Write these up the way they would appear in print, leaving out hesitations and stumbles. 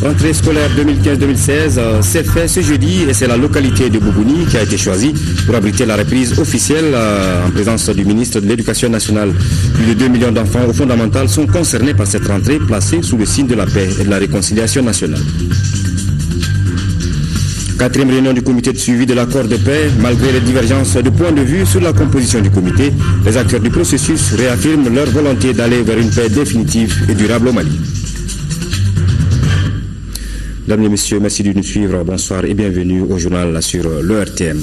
Rentrée scolaire 2015-2016 s'est faite ce jeudi et c'est la localité de Boubouni qui a été choisie pour abriter la reprise officielle en présence du ministre de l'Éducation nationale. Plus de 2 millions d'enfants au fondamental sont concernés par cette rentrée placée sous le signe de la paix et de la réconciliation nationale. Quatrième réunion du comité de suivi de l'accord de paix. Malgré les divergences de points de vue sur la composition du comité, les acteurs du processus réaffirment leur volonté d'aller vers une paix définitive et durable au Mali. Mesdames et messieurs, merci de nous suivre. Bonsoir et bienvenue au journal sur l'ERTM.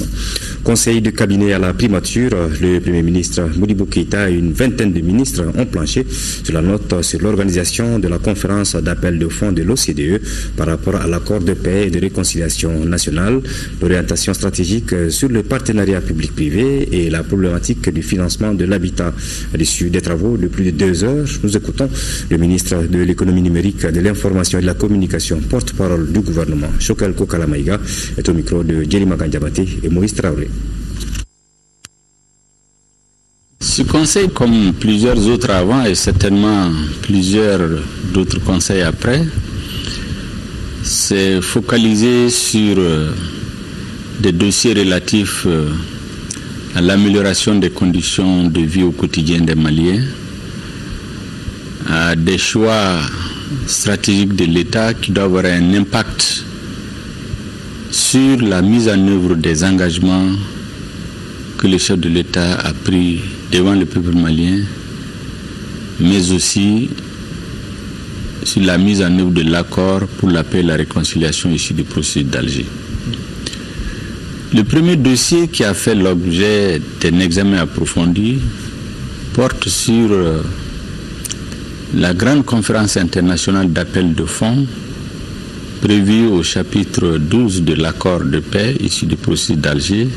Conseil de cabinet à la primature, le Premier ministre Modibo Keïta et une vingtaine de ministres ont planché sur la note sur l'organisation de la conférence d'appel de fonds de l'OCDE par rapport à l'accord de paix et de réconciliation nationale, l'orientation stratégique sur le partenariat public-privé et la problématique du financement de l'habitat. À l'issue des travaux de plus de 2 heures, nous écoutons le ministre de l'économie numérique, de l'information et de la communication, porte-parole du gouvernement, Chokel Kokalamaïga, est au micro de Djelima Gandjabate et Moïse Traoré. Ce conseil, comme plusieurs autres avant et certainement plusieurs d'autres conseils après, s'est focalisé sur des dossiers relatifs à l'amélioration des conditions de vie au quotidien des Maliens, à des choix stratégiques de l'État qui doivent avoir un impact sur la mise en œuvre des engagements que le chef de l'État a pris devant le peuple malien, mais aussi sur la mise en œuvre de l'accord pour la paix et la réconciliation issu du processus d'Alger. Le premier dossier qui a fait l'objet d'un examen approfondi porte sur la grande conférence internationale d'appel de fonds prévue au chapitre 12 de l'accord de paix issu du processus d'Alger,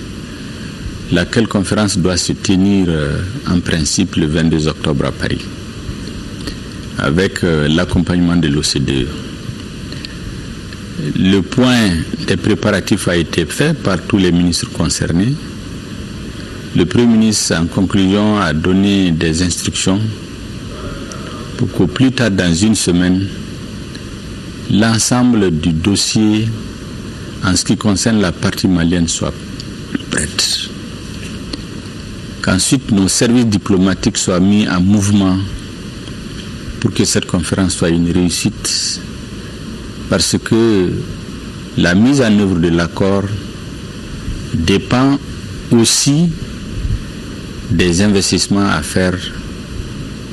laquelle conférence doit se tenir en principe le 22 octobre à Paris, avec l'accompagnement de l'OCDE. Le point des préparatifs a été fait par tous les ministres concernés. Le Premier ministre, en conclusion, a donné des instructions pour qu'au plus tard dans une semaine, l'ensemble du dossier en ce qui concerne la partie malienne soit prête. Qu'ensuite nos services diplomatiques soient mis en mouvement pour que cette conférence soit une réussite, parce que la mise en œuvre de l'accord dépend aussi des investissements à faire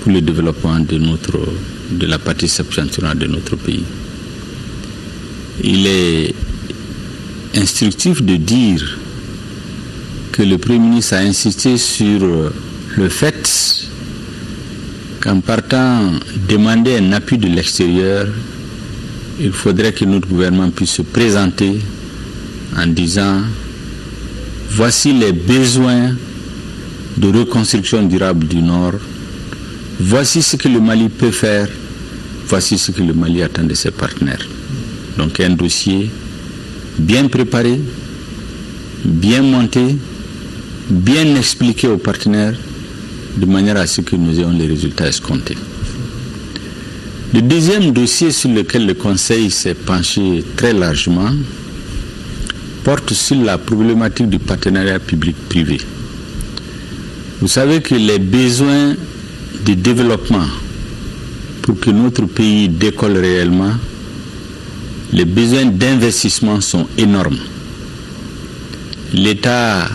pour le développement de la partie septentrionale de notre pays. Il est instructif de dire que le Premier ministre a insisté sur le fait qu'en partant demander un appui de l'extérieur, il faudrait que notre gouvernement puisse se présenter en disant voici les besoins de reconstruction durable du Nord, voici ce que le Mali peut faire, voici ce que le Mali attend de ses partenaires. Donc un dossier bien préparé, bien monté, bien expliqué aux partenaires, de manière à ce que nous ayons les résultats escomptés. Le deuxième dossier sur lequel le Conseil s'est penché très largement porte sur la problématique du partenariat public-privé. Vous savez que les besoins de développement pour que notre pays décolle réellement, les besoins d'investissement sont énormes. L'État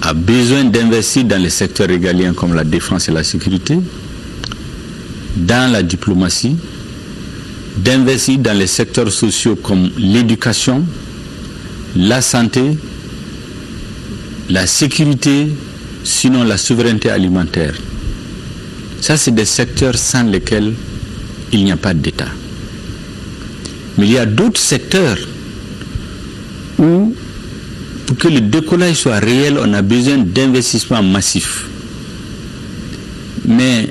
a besoin d'investir dans les secteurs régaliens comme la défense et la sécurité, dans la diplomatie, d'investir dans les secteurs sociaux comme l'éducation, la santé, la sécurité, sinon la souveraineté alimentaire. Ça, c'est des secteurs sans lesquels il n'y a pas d'État. Mais il y a d'autres secteurs où, pour que le décollage soit réel, on a besoin d'investissements massifs, mais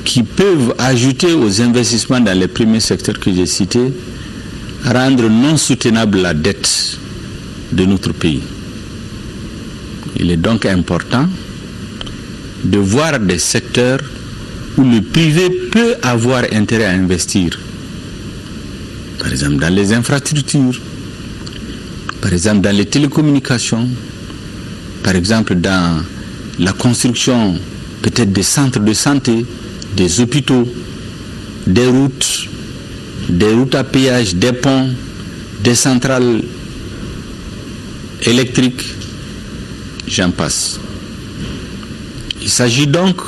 qui peuvent ajouter aux investissements dans les premiers secteurs que j'ai cités, rendre non soutenable la dette de notre pays. Il est donc important de voir des secteurs où le privé peut avoir intérêt à investir par exemple dans les infrastructures, par exemple dans les télécommunications, par exemple dans la construction peut-être des centres de santé, des hôpitaux, des routes à péage, des ponts, des centrales électriques, j'en passe. Il s'agit donc,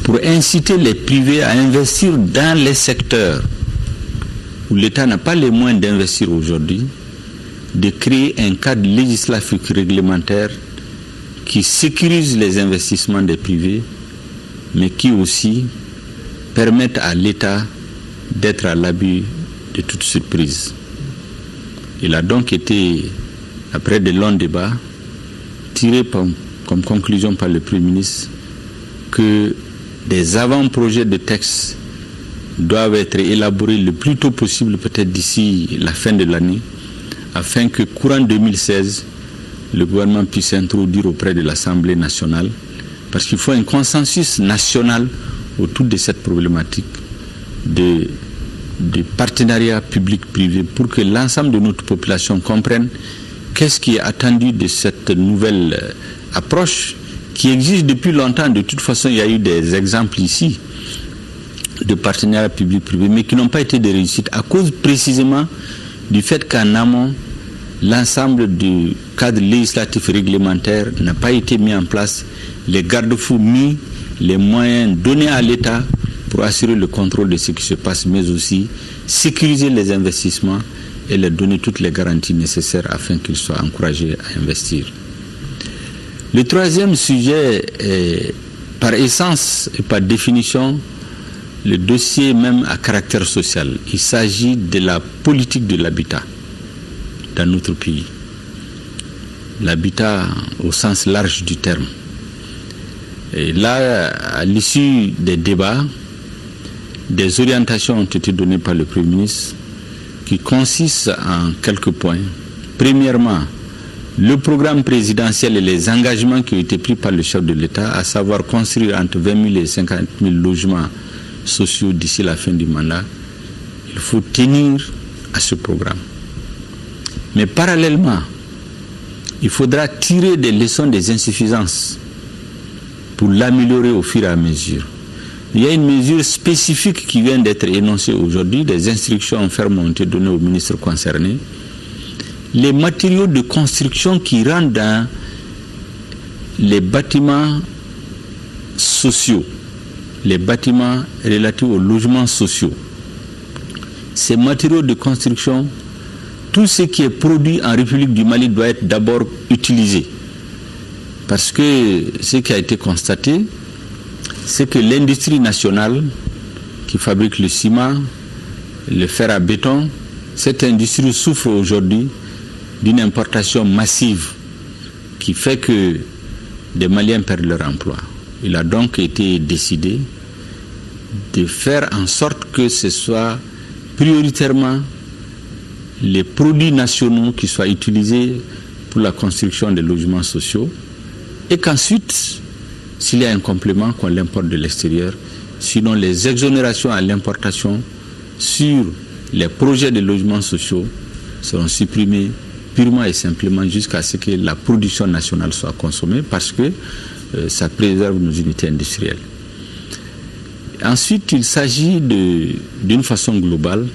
pour inciter les privés à investir dans les secteurs où l'État n'a pas les moyens d'investir aujourd'hui, de créer un cadre législatif réglementaire qui sécurise les investissements des privés, mais qui aussi permettent à l'État d'être à l'abri de toute surprise. Il a donc été, après de longs débats, tiré comme conclusion par le Premier ministre que des avant-projets de textes doivent être élaborés le plus tôt possible, peut-être d'ici la fin de l'année, afin que courant 2016, le gouvernement puisse introduire auprès de l'Assemblée nationale, parce qu'il faut un consensus national autour de cette problématique de partenariat public-privé pour que l'ensemble de notre population comprenne qu'est-ce qui est attendu de cette nouvelle approche qui existe depuis longtemps. De toute façon, il y a eu des exemples ici de partenariat public-privé, mais qui n'ont pas été des réussites à cause précisément du fait qu'en amont, l'ensemble du cadre législatif réglementaire n'a pas été mis en place, les garde-fous mis, les moyens donnés à l'État pour assurer le contrôle de ce qui se passe, mais aussi sécuriser les investissements et leur donner toutes les garanties nécessaires afin qu'ils soient encouragés à investir. Le troisième sujet est, par essence et par définition, le dossier même à caractère social. Il s'agit de la politique de l'habitat dans notre pays. L'habitat au sens large du terme. Et là, à l'issue des débats, des orientations ont été données par le Premier ministre qui consistent en quelques points. Premièrement, le programme présidentiel et les engagements qui ont été pris par le chef de l'État, à savoir construire entre 20 000 et 50 000 logements sociaux d'ici la fin du mandat, il faut tenir à ce programme. Mais parallèlement, il faudra tirer des leçons des insuffisances pour l'améliorer au fur et à mesure. Il y a une mesure spécifique qui vient d'être énoncée aujourd'hui, des instructions fermes ont été données aux ministres concernés. Les matériaux de construction qui rentrent dans les bâtiments sociaux, les bâtiments relatifs aux logements sociaux, ces matériaux de construction, tout ce qui est produit en République du Mali doit être d'abord utilisé. Parce que ce qui a été constaté, c'est que l'industrie nationale qui fabrique le ciment, le fer à béton, cette industrie souffre aujourd'hui d'une importation massive qui fait que des Maliens perdent leur emploi. Il a donc été décidé de faire en sorte que ce soit prioritairement les produits nationaux qui soient utilisés pour la construction des logements sociaux et qu'ensuite, s'il y a un complément, qu'on l'importe de l'extérieur. Sinon, les exonérations à l'importation sur les projets de logements sociaux seront supprimées purement et simplement jusqu'à ce que la production nationale soit consommée parce que ça préserve nos unités industrielles. Ensuite, il s'agit d'une façon globale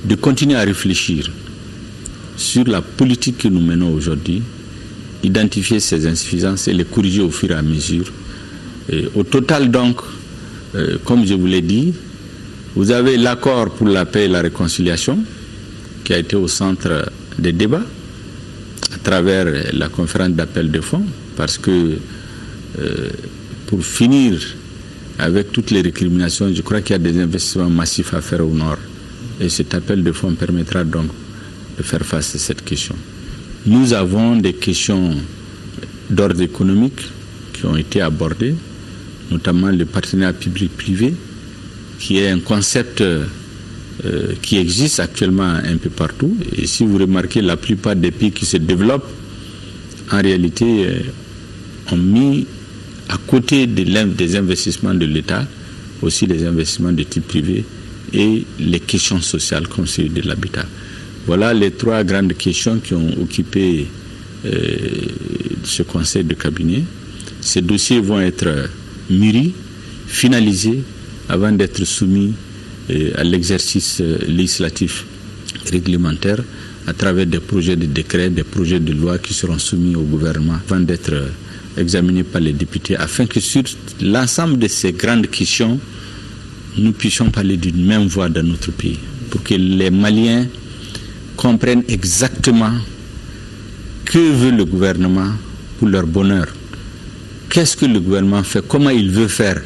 de continuer à réfléchir sur la politique que nous menons aujourd'hui, identifier ces insuffisances et les corriger au fur et à mesure. Et au total donc, comme je vous l'ai dit, vous avez l'accord pour la paix et la réconciliation qui a été au centre des débats à travers la conférence d'appel de fonds parce que pour finir avec toutes les récriminations, je crois qu'il y a des investissements massifs à faire au nord et cet appel de fonds permettra donc de faire face à cette question. Nous avons des questions d'ordre économique qui ont été abordées, notamment le partenariat public-privé, qui est un concept qui existe actuellement un peu partout. Et si vous remarquez, la plupart des pays qui se développent, en réalité, ont mis à côté des investissements de l'État, aussi des investissements de type privé, et les questions sociales comme celui de l'habitat. Voilà les 3 grandes questions qui ont occupé ce conseil de cabinet. Ces dossiers vont être mûris, finalisés avant d'être soumis à l'exercice législatif réglementaire à travers des projets de décret, des projets de loi qui seront soumis au gouvernement avant d'être examinés par les députés, afin que sur l'ensemble de ces grandes questions, nous puissions parler d'une même voix dans notre pays, pour que les Maliens comprennent exactement que veut le gouvernement pour leur bonheur. Qu'est-ce que le gouvernement fait, comment il veut faire,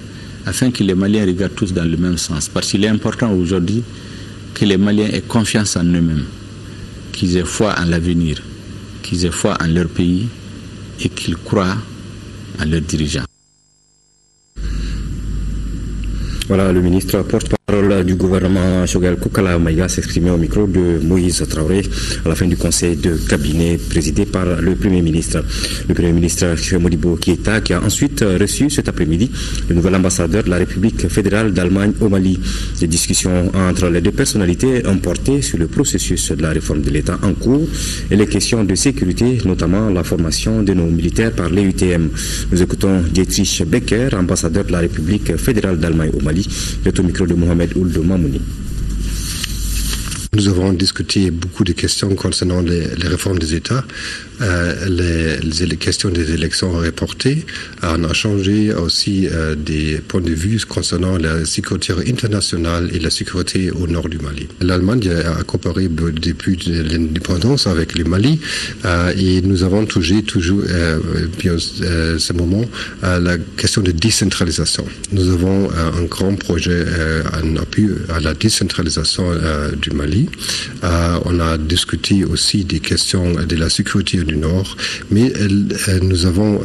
afin que les Maliens regardent tous dans le même sens. Parce qu'il est important aujourd'hui que les Maliens aient confiance en eux-mêmes, qu'ils aient foi en l'avenir, qu'ils aient foi en leur pays et qu'ils croient en leurs dirigeants. Voilà le ministre porte-parole du gouvernement, Choguel Koukala Maïga, s'exprimait au micro de Moïse Traoré à la fin du conseil de cabinet présidé par le Premier ministre. Le Premier ministre Modibo Keïta, qui a ensuite reçu cet après-midi le nouvel ambassadeur de la République fédérale d'Allemagne au Mali. Les discussions entre les 2 personnalités ont porté sur le processus de la réforme de l'État en cours et les questions de sécurité, notamment la formation de nos militaires par l'EUTM. Nous écoutons Dietrich Becker, ambassadeur de la République fédérale d'Allemagne au Mali. Il est au micro de Mohamed Ould Mamouni. Nous avons discuté beaucoup de questions concernant les réformes des États, les questions des élections reportées. On a changé aussi des points de vue concernant la sécurité internationale et la sécurité au nord du Mali. L'Allemagne a coopéré depuis l'indépendance avec le Mali et nous avons toujours ce moment la question de décentralisation. Nous avons un grand projet en appui à la décentralisation du Mali. On a discuté aussi des questions de la sécurité du Nord, mais nous avons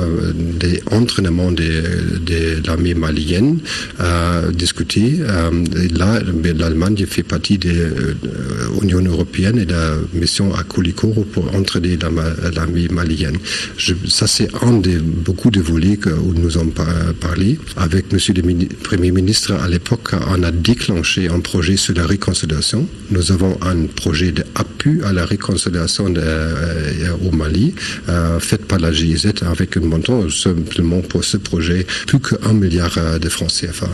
des entraînements de l'armée malienne discutés. Là, l'Allemagne fait partie de l'Union européenne et de la mission à Koulikoro pour entraîner l'armée malienne. Ça, c'est un des beaucoup de volets où nous avons parlé. Avec M. le Premier ministre, à l'époque, on a déclenché un projet sur la réconciliation. Nous avons un projet d'appui à la réconciliation au Mali, fait par la GIZ avec un montant simplement pour ce projet plus que 1 milliard de francs CFA.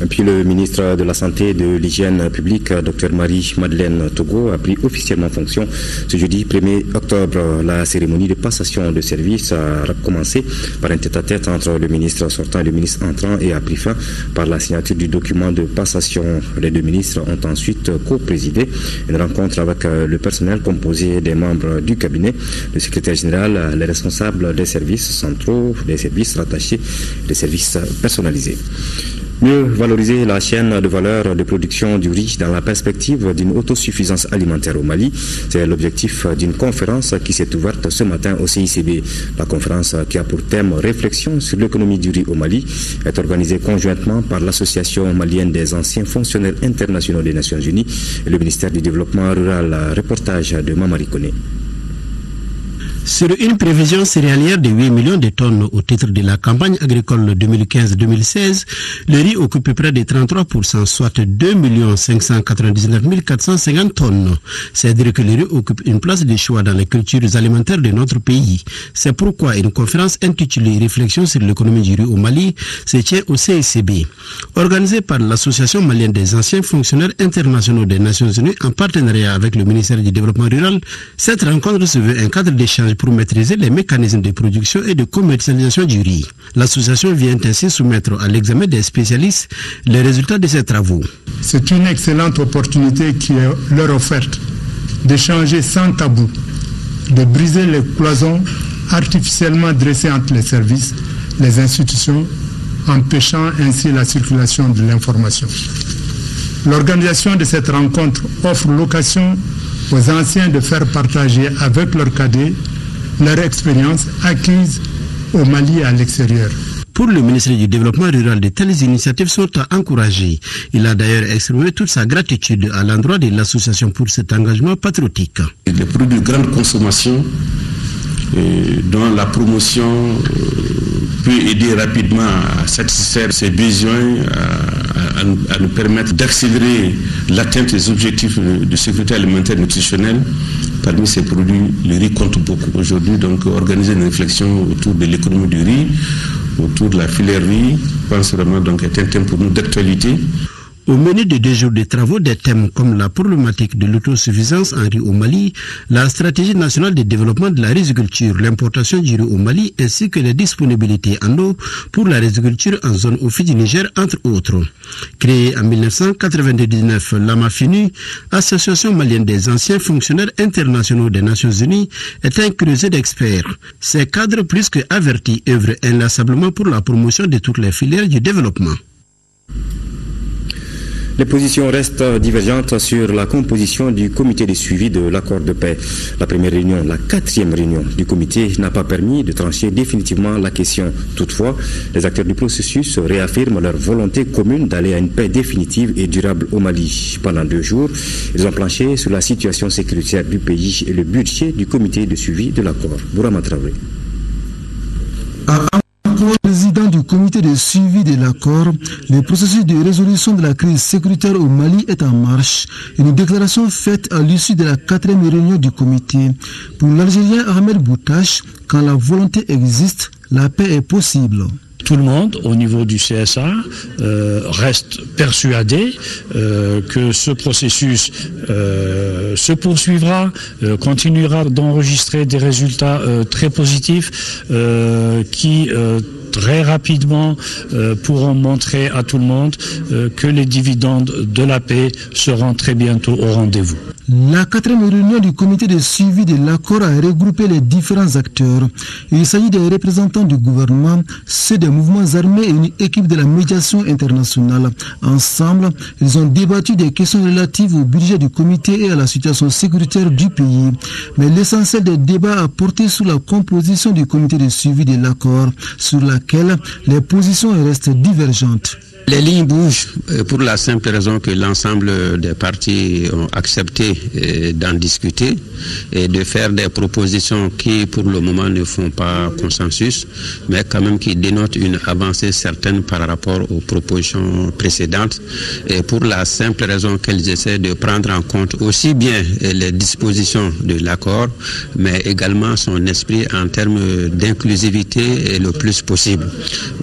Et puis le ministre de la Santé et de l'Hygiène publique, Dr Marie-Madeleine Togo, a pris officiellement fonction ce jeudi 1er octobre. La cérémonie de passation de service a commencé par un tête-à-tête entre le ministre sortant et le ministre entrant et a pris fin par la signature du document de passation. Les 2 ministres ont ensuite co-présidé une rencontre avec le personnel composé des membres du cabinet, le secrétaire général, les responsables des services centraux, des services rattachés, des services personnalisés. Mieux valoriser la chaîne de valeur de production du riz dans la perspective d'une autosuffisance alimentaire au Mali. C'est l'objectif d'une conférence qui s'est ouverte ce matin au CICB. La conférence, qui a pour thème réflexion sur l'économie du riz au Mali, est organisée conjointement par l'Association malienne des anciens fonctionnaires internationaux des Nations Unies et le ministère du Développement rural. Reportage de Mamari Koné. Sur une prévision céréalière de 8 millions de tonnes au titre de la campagne agricole 2015-2016, le riz occupe près de 33%, soit 2 599 450 tonnes. C'est-à-dire que le riz occupe une place de choix dans les cultures alimentaires de notre pays. C'est pourquoi une conférence intitulée « Réflexion sur l'économie du riz au Mali » se tient au CICB. Organisée par l'Association malienne des anciens fonctionnaires internationaux des Nations Unies en partenariat avec le ministère du Développement rural, cette rencontre se veut un cadre d'échange pour maîtriser les mécanismes de production et de commercialisation du riz. L'association vient ainsi soumettre à l'examen des spécialistes les résultats de ses travaux. C'est une excellente opportunité qui est leur offerte d'échanger sans tabou, de briser les cloisons artificiellement dressées entre les services, les institutions, empêchant ainsi la circulation de l'information. L'organisation de cette rencontre offre l'occasion aux anciens de faire partager avec leurs cadets leur expérience acquise au Mali et à l'extérieur. Pour le ministre du Développement rural, de telles initiatives sont à encourager. Il a d'ailleurs exprimé toute sa gratitude à l'endroit de l'association pour cet engagement patriotique. Les produits de grande consommation dont la promotion peut aider rapidement à satisfaire ses besoins, à à nous permettre d'accélérer l'atteinte des objectifs de sécurité alimentaire et nutritionnelle. Parmi ces produits, le riz compte beaucoup. Aujourd'hui, donc, organiser une réflexion autour de l'économie du riz, autour de la filière riz, je pense vraiment donc est un thème pour nous d'actualité. Au menu de 2 jours de travaux, des thèmes comme la problématique de l'autosuffisance en riz au Mali, la stratégie nationale de développement de la riziculture, l'importation du riz au Mali, ainsi que les disponibilités en eau pour la riziculture en zone au du Niger, entre autres. Créée en 1999, l'AMAFINU, Association malienne des anciens fonctionnaires internationaux des Nations Unies, est un creuset d'experts. Ces cadres plus que avertis œuvrent inlassablement pour la promotion de toutes les filières du développement. Les positions restent divergentes sur la composition du comité de suivi de l'accord de paix. La première réunion, la 4e réunion du comité n'a pas permis de trancher définitivement la question. Toutefois, les acteurs du processus réaffirment leur volonté commune d'aller à une paix définitive et durable au Mali. Pendant 2 jours, ils ont planché sur la situation sécuritaire du pays et le budget du comité de suivi de l'accord. Bourama Traoré. Président du comité de suivi de l'accord, le processus de résolution de la crise sécuritaire au Mali est en marche. Une déclaration faite à l'issue de la 4e réunion du comité. Pour l'Algérien Ahmed Boutache, quand la volonté existe, la paix est possible. Tout le monde, au niveau du CSA, reste persuadé que ce processus se poursuivra, continuera d'enregistrer des résultats très positifs qui très rapidement pourront montrer à tout le monde que les dividendes de la paix seront très bientôt au rendez-vous. La 4e réunion du comité de suivi de l'accord a regroupé les différents acteurs. Il s'agit des représentants du gouvernement, ceux des mouvements armés et une équipe de la médiation internationale. Ensemble, ils ont débattu des questions relatives au budget du comité et à la situation sécuritaire du pays. Mais l'essentiel des débats a porté sur la composition du comité de suivi de l'accord, sur laquelle les positions restent divergentes. Les lignes bougent pour la simple raison que l'ensemble des partis ont accepté d'en discuter et de faire des propositions qui pour le moment ne font pas consensus, mais quand même qui dénotent une avancée certaine par rapport aux propositions précédentes, et pour la simple raison qu'elles essaient de prendre en compte aussi bien les dispositions de l'accord, mais également son esprit en termes d'inclusivité et le plus possible.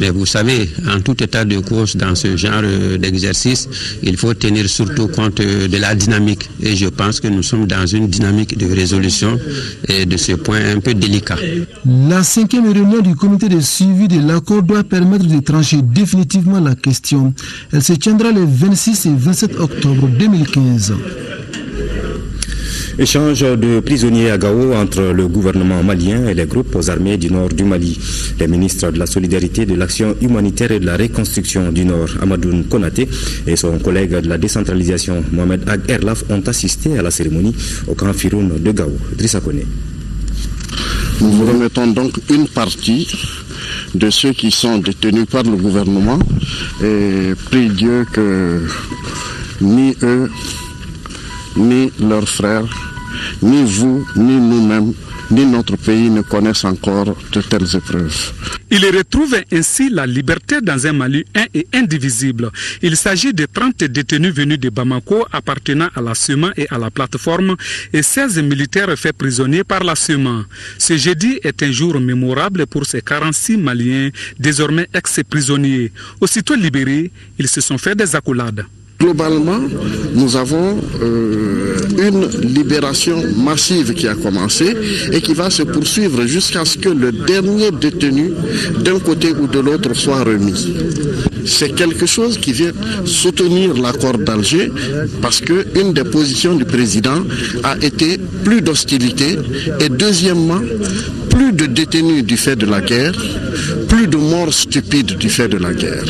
Mais vous savez, en tout état de cause, dans ce genre d'exercice, il faut tenir surtout compte de la dynamique. Et je pense que nous sommes dans une dynamique de résolution et de ce point un peu délicat. La 5e réunion du comité de suivi de l'accord doit permettre de trancher définitivement la question. Elle se tiendra les 26 et 27 octobre 2015. Échange de prisonniers à Gao entre le gouvernement malien et les groupes armés du nord du Mali. Les ministres de la Solidarité, de l'Action humanitaire et de la Reconstruction du Nord, Amadoun Konaté, et son collègue de la décentralisation, Mohamed Ag Erlaf, ont assisté à la cérémonie au camp Firoun de Gao. Drissa Kone. Nous vous remettons donc une partie de ceux qui sont détenus par le gouvernement et prie Dieu que ni eux, ni leurs frères, ni vous, ni nous-mêmes, ni notre pays ne connaissent encore de telles épreuves. Il retrouve ainsi la liberté dans un Mali un et indivisible. Il s'agit de 30 détenus venus de Bamako appartenant à la SEMA et à la plateforme et 16 militaires faits prisonniers par la SEMA. Ce jeudi est un jour mémorable pour ces 46 Maliens, désormais ex-prisonniers. Aussitôt libérés, ils se sont fait des accolades. Globalement, nous avons une libération massive qui a commencé et qui va se poursuivre jusqu'à ce que le dernier détenu d'un côté ou de l'autre soit remis. C'est quelque chose qui vient soutenir l'accord d'Alger parce qu'une des positions du président a été plus d'hostilité et deuxièmement, plus de détenus du fait de la guerre, plus de morts stupides du fait de la guerre.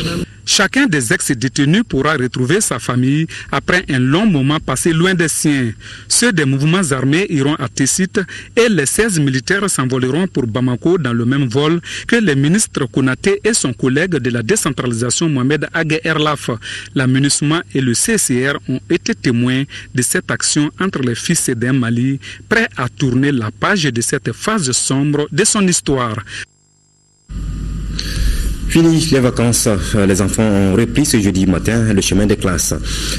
Chacun des ex-détenus pourra retrouver sa famille après un long moment passé loin des siens. Ceux des mouvements armés iront à Tessit et les 16 militaires s'envoleront pour Bamako dans le même vol que les ministres Konaté et son collègue de la décentralisation Mohamed Ag Erlaf. La MINUSMA et le CCR ont été témoins de cette action entre les fils d'un Mali, prêts à tourner la page de cette phase sombre de son histoire. Fini les vacances, les enfants ont repris ce jeudi matin le chemin des classes.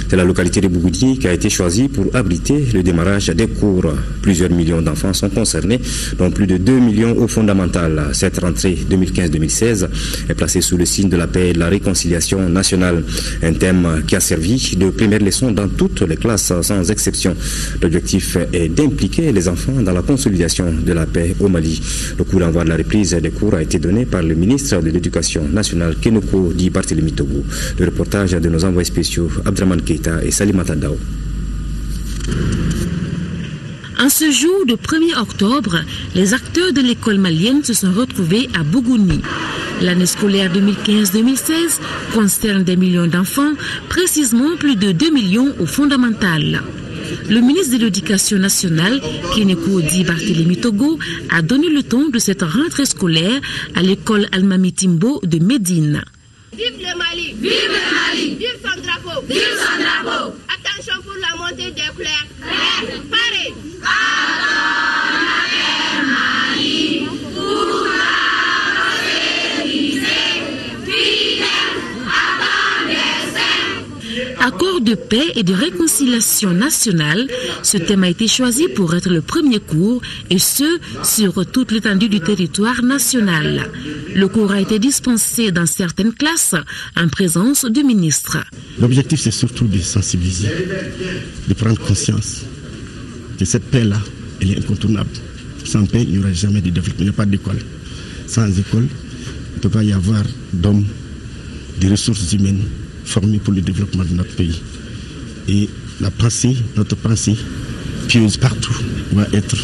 C'est la localité de Bougoudi qui a été choisie pour abriter le démarrage des cours. Plusieurs millions d'enfants sont concernés, dont plus de 2 millions au fondamental. Cette rentrée 2015-2016 est placée sous le signe de la paix et de la réconciliation nationale. Un thème qui a servi de première leçon dans toutes les classes sans exception. L'objectif est d'impliquer les enfants dans la consolidation de la paix au Mali. Le coup d'envoi de la reprise des cours a été donné par le ministre de l'Éducation nationale Kenoko dit Barthélémy Togo. Le reportage de nos envoyés spéciaux Abdraman Keita et Salimata Dao. En ce jour de 1er octobre, les acteurs de l'école malienne se sont retrouvés à Bougouni. L'année scolaire 2015-2016 concerne des millions d'enfants, précisément plus de 2 millions au fondamental. Le ministre de l'Éducation nationale, Keneko dit Barthélémy Togo, a donné le ton de cette rentrée scolaire à l'école Almami Timbo de Médine. Vive le Mali! Vive le Mali! Vive son drapeau! Vive son drapeau! Attention pour la montée des fleurs. Paré! Accord de paix et de réconciliation nationale, ce thème a été choisi pour être le premier cours, et ce, sur toute l'étendue du territoire national. Le cours a été dispensé dans certaines classes en présence du ministre. L'objectif, c'est surtout de sensibiliser, de prendre conscience que cette paix-là, elle est incontournable. Sans paix, il n'y aura jamais de développement, il n'y a pas d'école. Sans école, il ne peut pas y avoir d'hommes, de ressources humaines formés pour le développement de notre pays. Et la pensée, notre pensée pieuse partout, va être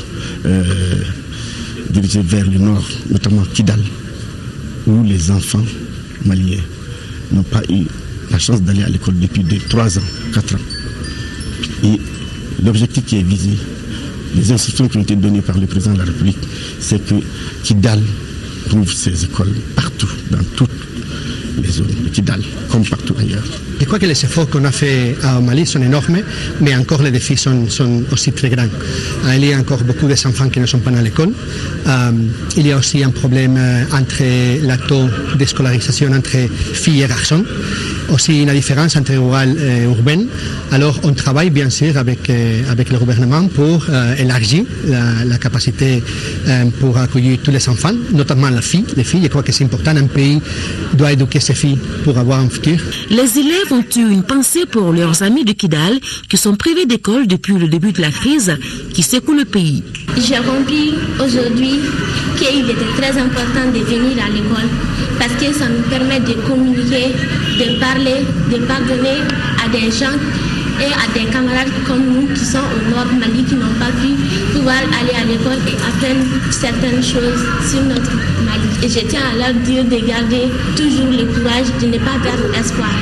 dirigée vers le nord, notamment Kidal, où les enfants maliens n'ont pas eu la chance d'aller à l'école depuis 3 ans, 4 ans. Et l'objectif qui est visé, les instructions qui ont été données par le président de la République, c'est que Kidal trouve ses écoles partout, dans toutes les zones de Kidal, comme partout ailleurs. Je crois que les efforts qu'on a fait au Mali sont énormes, mais encore les défis sont aussi très grands. Il y a encore beaucoup d'enfants qui ne sont pas dans l'école. Il y a aussi un problème entre le taux de scolarisation entre filles et garçons. Aussi une différence entre rural et urbain. Alors on travaille bien sûr avec le gouvernement pour élargir la capacité pour accueillir tous les enfants, notamment les filles. Je crois que c'est important, un pays doit éduquer ses filles pour avoir un futur. Les élèves ont eu une pensée pour leurs amis de Kidal qui sont privés d'école depuis le début de la crise qui secoue le pays. J'ai compris aujourd'hui qu'il était très important de venir à l'école parce que ça nous permet de communiquer, de parler, de pardonner à des gens et à des camarades comme nous qui sont au nord Mali qui n'ont pas pu pouvoir aller à l'école et apprendre certaines choses sur notre Mali. Et je tiens à leur dire de garder toujours le courage, de ne pas perdre espoir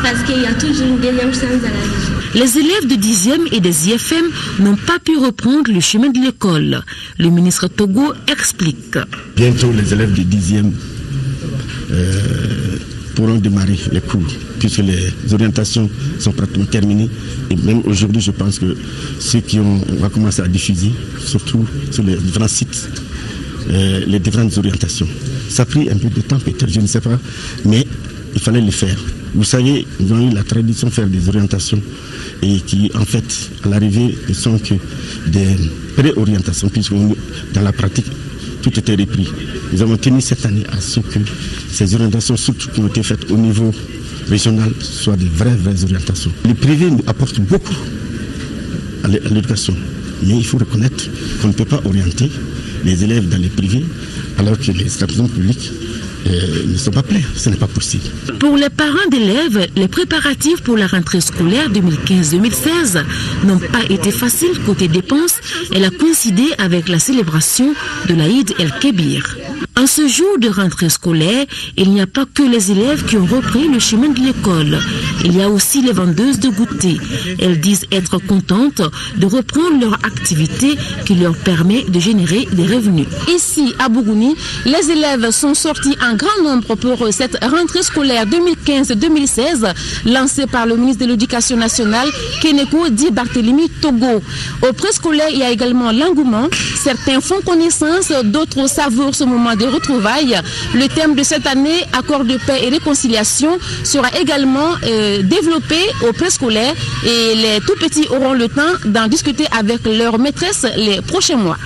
parce qu'il y a toujours une deuxième chance à la vie. Les élèves de 10e et des IFM n'ont pas pu reprendre le chemin de l'école. Le ministre Togo explique. Bientôt, les élèves de 10e pourront démarrer les cours, puisque les orientations sont pratiquement terminées. Et même aujourd'hui, je pense que ceux on va commencer à diffuser, surtout sur les différents sites, les différentes orientations. Ça a pris un peu de temps, peut-être, je ne sais pas, mais il fallait le faire. Vous savez, nous avons eu la tradition de faire des orientations et qui, en fait, à l'arrivée, ne sont que des préorientations, puisque dans la pratique, tout était repris. Nous avons tenu cette année à ce que ces orientations, surtout qui ont été faites au niveau régional, soient des vraies orientations. Les privés nous apportent beaucoup à l'éducation, mais il faut reconnaître qu'on ne peut pas orienter les élèves dans les privés alors que les établissements publics ne sont pas pleins. Ce n'est pas possible. Pour les parents d'élèves, les préparatifs pour la rentrée scolaire 2015-2016 n'ont pas été faciles côté dépenses. Elle a coïncidé avec la célébration de l'Aïd el-Kébir. En ce jour de rentrée scolaire, il n'y a pas que les élèves qui ont repris le chemin de l'école. Il y a aussi les vendeuses de goûter. Elles disent être contentes de reprendre leur activité qui leur permet de générer des revenus. Ici, à Bougouni, les élèves sont sortis en grand nombre pour cette rentrée scolaire 2015-2016 lancée par le ministre de l'Éducation nationale, Keneko dit Barthélémy Togo. Au préscolaire, il y a également l'engouement. Certains font connaissance, d'autres savourent ce moment de de retrouvailles. Le thème de cette année, accord de paix et réconciliation, sera également développé au préscolaire et les tout petits auront le temps d'en discuter avec leur maîtresse les prochains mois.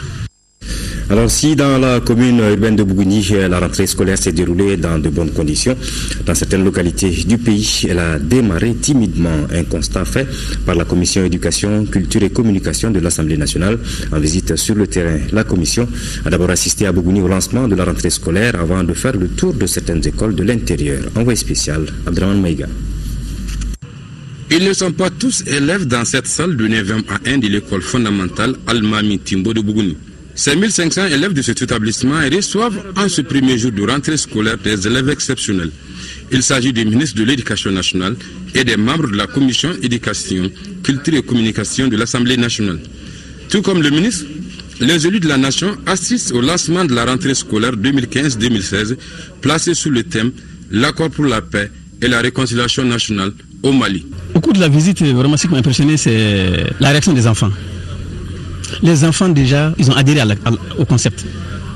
Alors si dans la commune urbaine de Bougouni, la rentrée scolaire s'est déroulée dans de bonnes conditions, dans certaines localités du pays, elle a démarré timidement. Un constat fait par la commission éducation, culture et communication de l'Assemblée nationale en visite sur le terrain. La commission a d'abord assisté à Bougouni au lancement de la rentrée scolaire avant de faire le tour de certaines écoles de l'intérieur. Envoyé spécial, Abdraman Maïga. Ils ne sont pas tous élèves dans cette salle de 9e à 1 de l'école fondamentale Almami Timbo de Bougouni. Ces 1500 élèves de cet établissement reçoivent en ce premier jour de rentrée scolaire des élèves exceptionnels. Il s'agit du ministre de l'Éducation nationale et des membres de la commission éducation, culture et communication de l'Assemblée nationale. Tout comme le ministre, les élus de la nation assistent au lancement de la rentrée scolaire 2015-2016, placée sous le thème « L'accord pour la paix et la réconciliation nationale au Mali ». Au cours de la visite, vraiment ce qui m'a impressionné, c'est la réaction des enfants. Les enfants déjà, ils ont adhéré au concept.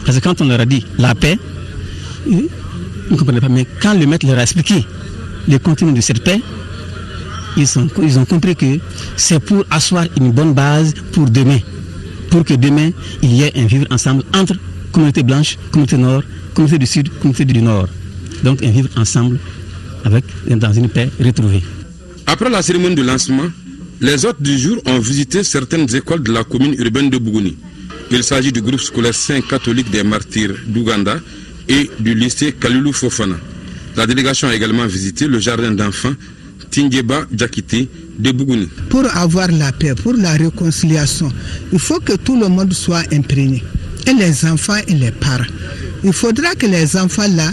Parce que quand on leur a dit la paix, ils ne comprenaient pas. Mais quand le maître leur a expliqué le contenu de cette paix, ils ont compris que c'est pour asseoir une bonne base pour demain. Pour que demain, il y ait un vivre ensemble entre communauté blanche, communauté nord, communauté du sud, communauté du nord. Donc un vivre ensemble dans une paix retrouvée. Après la cérémonie de lancement, les hôtes du jour ont visité certaines écoles de la commune urbaine de Bougouni. Il s'agit du groupe scolaire Saint catholique des martyrs d'Ouganda et du lycée Kalulu Fofana. La délégation a également visité le jardin d'enfants Tingyeba Djakité de Bougouni. Pour avoir la paix, pour la réconciliation, il faut que tout le monde soit imprégné. Et les enfants et les parents. Il faudra que les enfants-là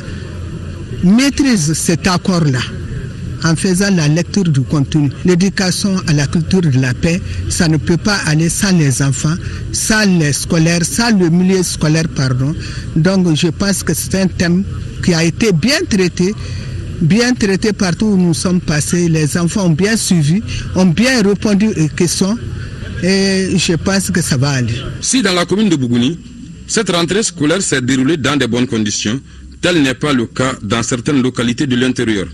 maîtrisent cet accord-là en faisant la lecture du contenu. L'éducation à la culture de la paix, ça ne peut pas aller sans les enfants, sans les scolaires, sans le milieu scolaire, pardon. Donc je pense que c'est un thème qui a été bien traité partout où nous sommes passés. Les enfants ont bien suivi, ont bien répondu aux questions et je pense que ça va aller. Si dans la commune de Bougouni, cette rentrée scolaire s'est déroulée dans de bonnes conditions, tel n'est pas le cas dans certaines localités de l'intérieur,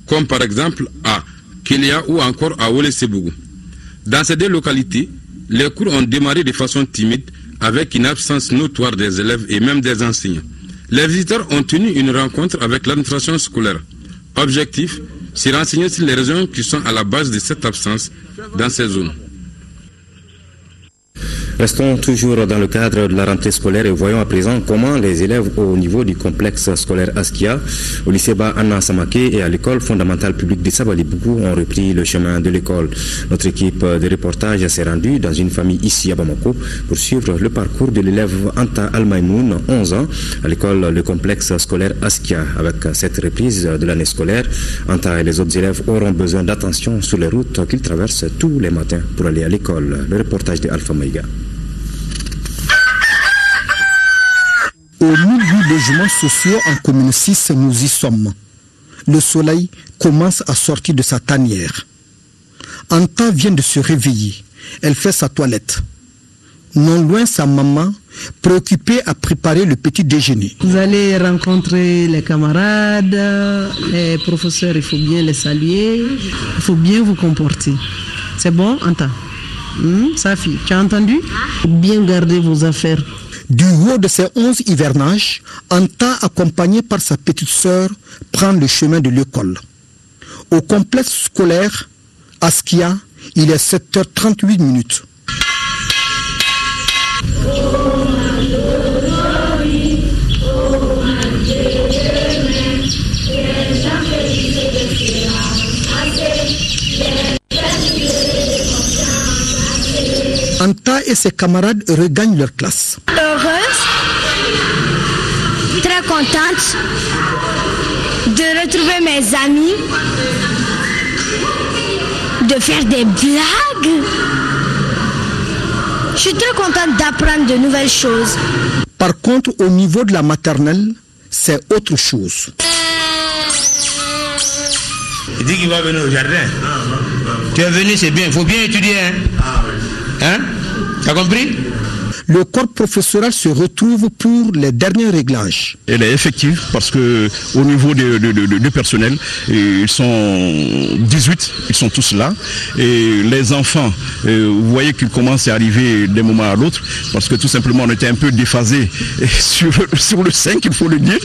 comme par exemple à Kélia ou encore à Olesebougou. Dans ces deux localités, les cours ont démarré de façon timide avec une absence notoire des élèves et même des enseignants. Les visiteurs ont tenu une rencontre avec l'administration scolaire. Objectif, c'est renseigner sur les raisons qui sont à la base de cette absence dans ces zones. Restons toujours dans le cadre de la rentrée scolaire et voyons à présent comment les élèves au niveau du complexe scolaire Askia, au lycée Ba Anna Samake et à l'école fondamentale publique de Sabalibougou ont repris le chemin de l'école. Notre équipe de reportage s'est rendue dans une famille ici à Bamako pour suivre le parcours de l'élève Anta Almaïmoun, 11 ans, à l'école le complexe scolaire Askia. Avec cette reprise de l'année scolaire, Anta et les autres élèves auront besoin d'attention sur les routes qu'ils traversent tous les matins pour aller à l'école. Le reportage de Alpha Maïga. Au 1008 logements sociaux en commune 6, nous y sommes. Le soleil commence à sortir de sa tanière. Anta vient de se réveiller. Elle fait sa toilette. Non loin, sa maman, préoccupée à préparer le petit déjeuner. Vous allez rencontrer les camarades, les professeurs, il faut bien les saluer, il faut bien vous comporter. C'est bon, Anta? Safi, tu as entendu? Bien garder vos affaires. Du haut de ses 11 hivernages, Anta, accompagnée par sa petite sœur, prend le chemin de l'école. Au complexe scolaire Askia, il est 7h38. Anta et ses camarades regagnent leur classe. Heureuse, très contente de retrouver mes amis, de faire des blagues. Je suis très contente d'apprendre de nouvelles choses. Par contre, au niveau de la maternelle, c'est autre chose. Il dit qu'il va venir au jardin. Tu es venu, c'est bien. Il faut bien étudier. Hein? T'as compris? le corps professoral se retrouve pour les derniers réglages. Elle est effective parce que au niveau du personnel, ils sont 18, ils sont tous là. Et les enfants, vous voyez qu'ils commencent à arriver d'un moment à l'autre parce que tout simplement on était un peu déphasé sur le 5, il faut le dire.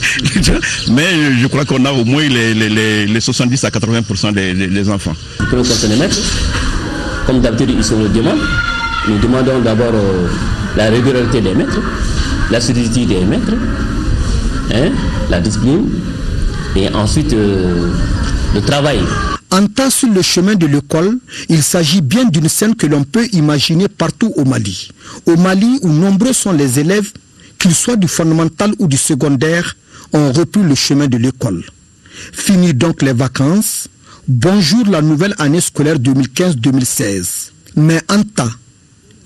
Mais je crois qu'on a au moins les 70 à 80% des enfants. Pour les maîtres, comme d'habitude ils sont le demande. Nous demandons d'abord la régularité des maîtres, l'assiduité des maîtres, la discipline et ensuite le travail. Anta sur le chemin de l'école, il s'agit bien d'une scène que l'on peut imaginer partout au Mali. Au Mali, où nombreux sont les élèves, qu'ils soient du fondamental ou du secondaire, ont repris le chemin de l'école. Fini donc les vacances, bonjour la nouvelle année scolaire 2015-2016. Mais Anta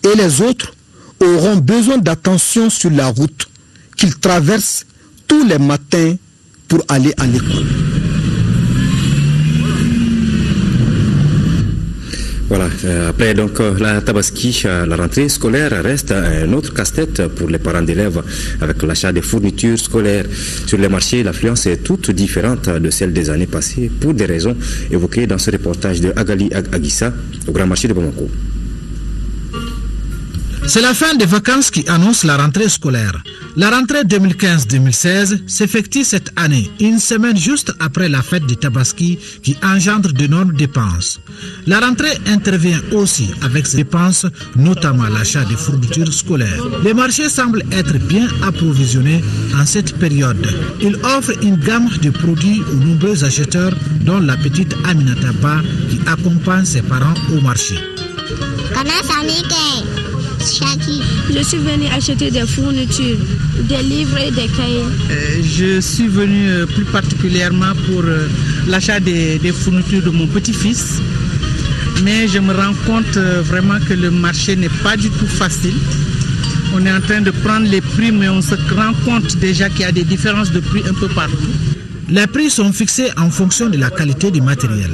et les autres auront besoin d'attention sur la route qu'ils traversent tous les matins pour aller à l'école. Voilà, après donc la Tabaski, la rentrée scolaire reste un autre casse-tête pour les parents d'élèves avec l'achat des fournitures scolaires. Sur les marchés, l'affluence est toute différente de celle des années passées pour des raisons évoquées dans ce reportage de Agali Aguissa au Grand Marché de Bamako. C'est la fin des vacances qui annonce la rentrée scolaire. La rentrée 2015-2016 s'effectue cette année, une semaine juste après la fête de Tabaski qui engendre d'énormes dépenses. La rentrée intervient aussi avec ces dépenses, notamment l'achat des fournitures scolaires. Les marchés semblent être bien approvisionnés en cette période. Ils offrent une gamme de produits aux nombreux acheteurs, dont la petite Aminata Ba qui accompagne ses parents au marché. Je suis venu acheter des fournitures, des livres et des cahiers. Je suis venu plus particulièrement pour l'achat des fournitures de mon petit-fils. Mais je me rends compte vraiment que le marché n'est pas du tout facile. On est en train de prendre les prix, mais on se rend compte déjà qu'il y a des différences de prix un peu partout. Les prix sont fixés en fonction de la qualité du matériel.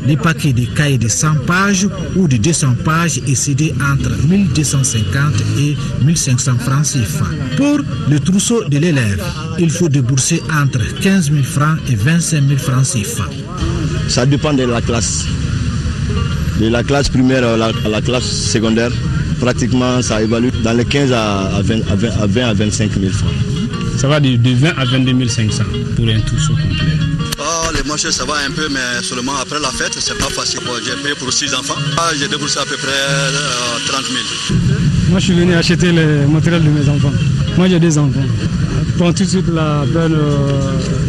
Les paquets de cahiers de 100 pages ou de 200 pages est cédé entre 1250 et 1500 francs CFA. Pour le trousseau de l'élève, il faut débourser entre 15 000 francs et 25 000 francs CFA. Ça dépend de la classe. De la classe primaire à la classe secondaire, pratiquement ça évalue dans les 15 à 20 à 25 000 francs. Ça va de 20 à 22 500 pour un trousseau complet. Oh, les marchés ça va un peu, mais seulement après la fête, c'est pas facile. J'ai payé pour 6 enfants. J'ai déboursé à peu près 30 000. Moi, je suis venu acheter le matériel de mes enfants. Moi, j'ai des enfants. Prends tout de suite la peine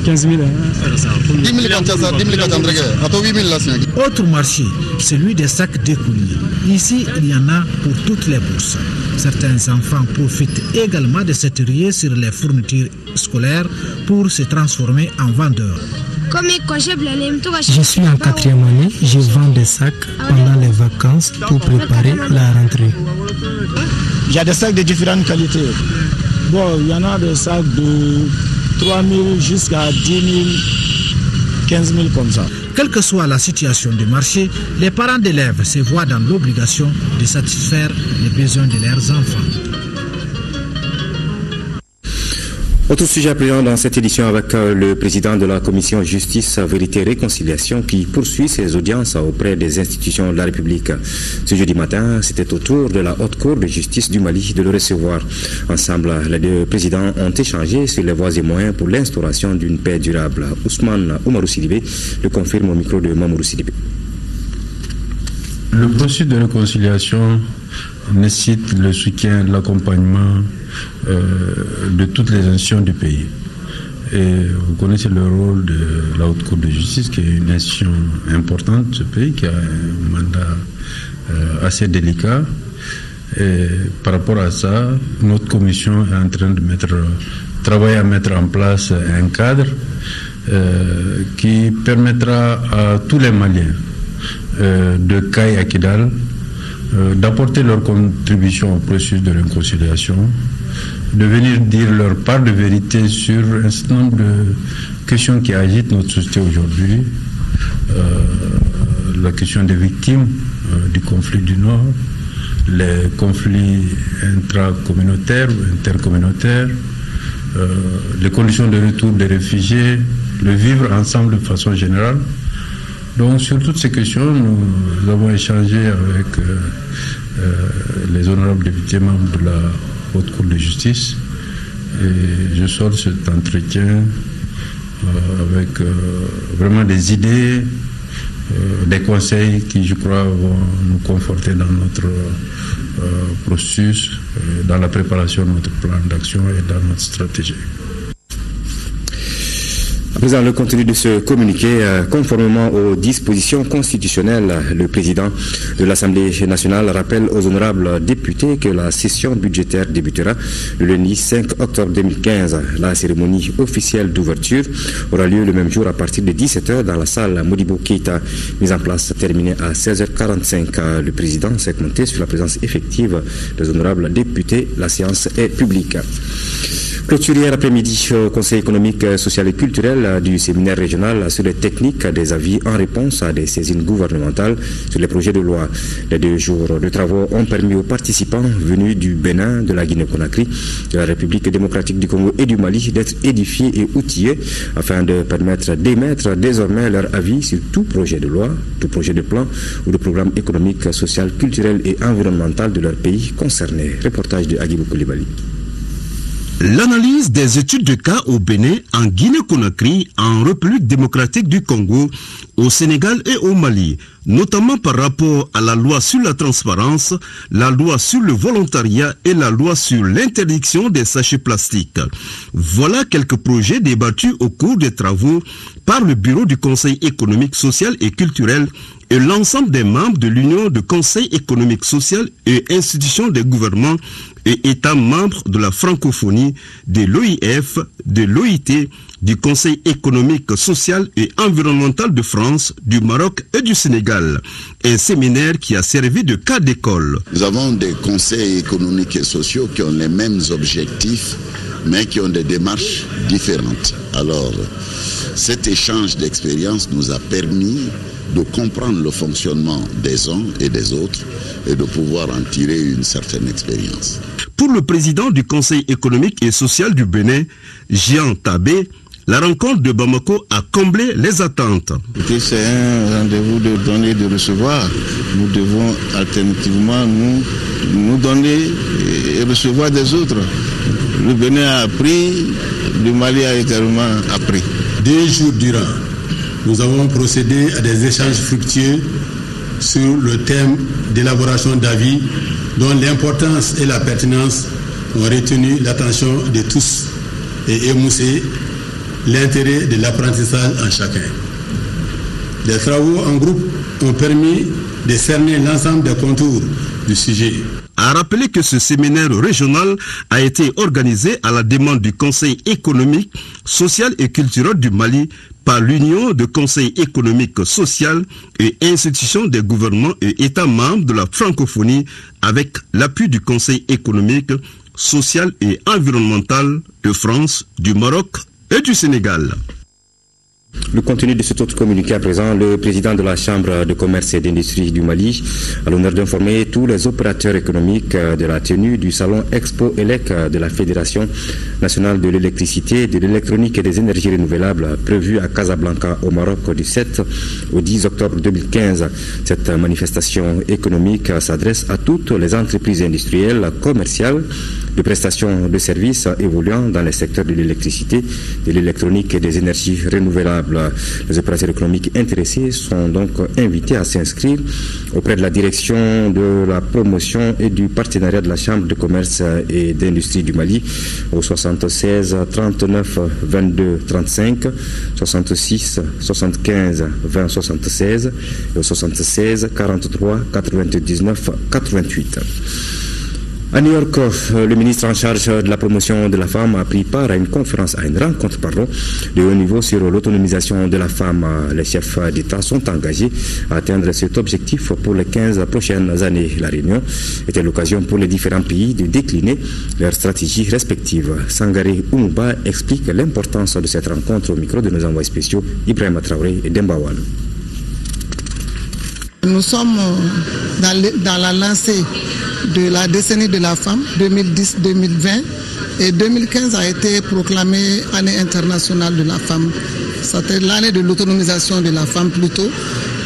15 000. 10 000 attends 8 000 là. Autre marché, celui des sacs d'écoliers. Ici, il y en a pour toutes les bourses. Certains enfants profitent également de cette riée sur les fournitures scolaires pour se transformer en vendeurs. Je suis en 4e année, je vends des sacs pendant les vacances pour préparer la rentrée. Il y a des sacs de différentes qualités. Bon, il y en a des sacs de 3 000 jusqu'à 10 000, 15 000 comme ça. Quelle que soit la situation du marché, les parents d'élèves se voient dans l'obligation de satisfaire les besoins de leurs enfants. Autre sujet à présent dans cette édition avec le président de la commission Justice, Vérité, Réconciliation qui poursuit ses audiences auprès des institutions de la République. Ce jeudi matin, c'était au tour de la Haute Cour de justice du Mali de le recevoir. Ensemble, les deux présidents ont échangé sur les voies et moyens pour l'instauration d'une paix durable. Ousmane Oumarou Sidibé le confirme au micro de Mamourou Sidibé. Le processus de réconciliation nécessite le soutien, l'accompagnement de toutes les institutions du pays. Et vous connaissez le rôle de la Haute Cour de justice, qui est une institution importante de ce pays, qui a un mandat assez délicat. Et par rapport à ça, notre commission est en train de travailler à mettre en place un cadre qui permettra à tous les Maliens de Kaye à Kidal d'apporter leur contribution au processus de réconciliation, de venir dire leur part de vérité sur un certain nombre de questions qui agitent notre société aujourd'hui, la question des victimes du conflit du Nord, les conflits intracommunautaires ou intercommunautaires, les conditions de retour des réfugiés, le vivre ensemble de façon générale. Donc sur toutes ces questions, nous avons échangé avec les honorables députés membres de la Haute Cour de justice et je sors de cet entretien avec vraiment des idées, des conseils qui, je crois, vont nous conforter dans notre processus, dans la préparation de notre plan d'action et dans notre stratégie. À présent, le contenu de ce communiqué, conformément aux dispositions constitutionnelles, le président de l'Assemblée nationale rappelle aux honorables députés que la session budgétaire débutera le lundi 5 octobre 2015. La cérémonie officielle d'ouverture aura lieu le même jour à partir de 17h dans la salle Modibo Keïta, mise en place, terminée à 16h45. Le président s'est compté sur la présence effective des honorables députés. La séance est publique. Clôture hier après-midi au Conseil économique, social et culturel du séminaire régional sur les techniques des avis en réponse à des saisines gouvernementales sur les projets de loi. Les 2 jours de travaux ont permis aux participants venus du Bénin, de la Guinée-Conakry, de la République démocratique du Congo et du Mali d'être édifiés et outillés afin de permettre d'émettre désormais leur avis sur tout projet de loi, tout projet de plan ou de programme économique, social, culturel et environnemental de leur pays concerné. Reportage de Agibou Koulibaly. L'analyse des études de cas au Bénin, en Guinée-Conakry, en République démocratique du Congo, au Sénégal et au Mali, notamment par rapport à la loi sur la transparence, la loi sur le volontariat et la loi sur l'interdiction des sachets plastiques. Voilà quelques projets débattus au cours des travaux par le bureau du Conseil économique, social et culturel et l'ensemble des membres de l'Union de Conseil économique, social et institutions des gouvernements et États membres de la francophonie, de l'OIF, de l'OIT, du Conseil économique, social et environnemental de France, du Maroc et du Sénégal. Un séminaire qui a servi de cas d'école. Nous avons des conseils économiques et sociaux qui ont les mêmes objectifs, mais qui ont des démarches différentes. Alors, cet échange d'expériences nous a permis de comprendre le fonctionnement des uns et des autres et de pouvoir en tirer une certaine expérience. Pour le président du Conseil économique et social du Bénin, Jean Tabé, la rencontre de Bamako a comblé les attentes. C'est un rendez-vous de donner et de recevoir. Nous devons alternativement nous donner et recevoir des autres. Le Bénin a appris, le Mali a également appris. 2 jours durant, nous avons procédé à des échanges fructueux sur le thème d'élaboration d'avis dont l'importance et la pertinence ont retenu l'attention de tous et émoussé l'intérêt de l'apprentissage en chacun. Les travaux en groupe ont permis de cerner l'ensemble des contours du sujet. A rappelé que ce séminaire régional a été organisé à la demande du Conseil économique, social et culturel du Mali par l'Union de Conseil économique, social et institutions des gouvernements et États membres de la francophonie avec l'appui du Conseil économique, social et environnemental de France, du Maroc et du Sénégal. Le contenu de cet autre communiqué à présent, le président de la Chambre de commerce et d'industrie du Mali a l'honneur d'informer tous les opérateurs économiques de la tenue du salon Expo-Elec de la Fédération nationale de l'électricité, de l'électronique et des énergies renouvelables prévu à Casablanca au Maroc du 7 au 10 octobre 2015. Cette manifestation économique s'adresse à toutes les entreprises industrielles, commerciales, de prestations de services évoluant dans les secteurs de l'électricité, de l'électronique et des énergies renouvelables. Les opérateurs économiques intéressés sont donc invités à s'inscrire auprès de la direction de la promotion et du partenariat de la Chambre de commerce et d'industrie du Mali au 76 39 22 35, 66 75 20 76 et au 76 43 99 88. À New York, le ministre en charge de la promotion de la femme a pris part à une rencontre de haut niveau sur l'autonomisation de la femme. Les chefs d'État sont engagés à atteindre cet objectif pour les 15 prochaines années. La réunion était l'occasion pour les différents pays de décliner leurs stratégies respectives. Sangaré Oumouba explique l'importance de cette rencontre au micro de nos envoyés spéciaux Ibrahima Traoré et Demba Walo. Nous sommes dans la lancée de la décennie de la femme, 2010-2020, et 2015 a été proclamée année internationale de la femme. C'était l'année de l'autonomisation de la femme plutôt,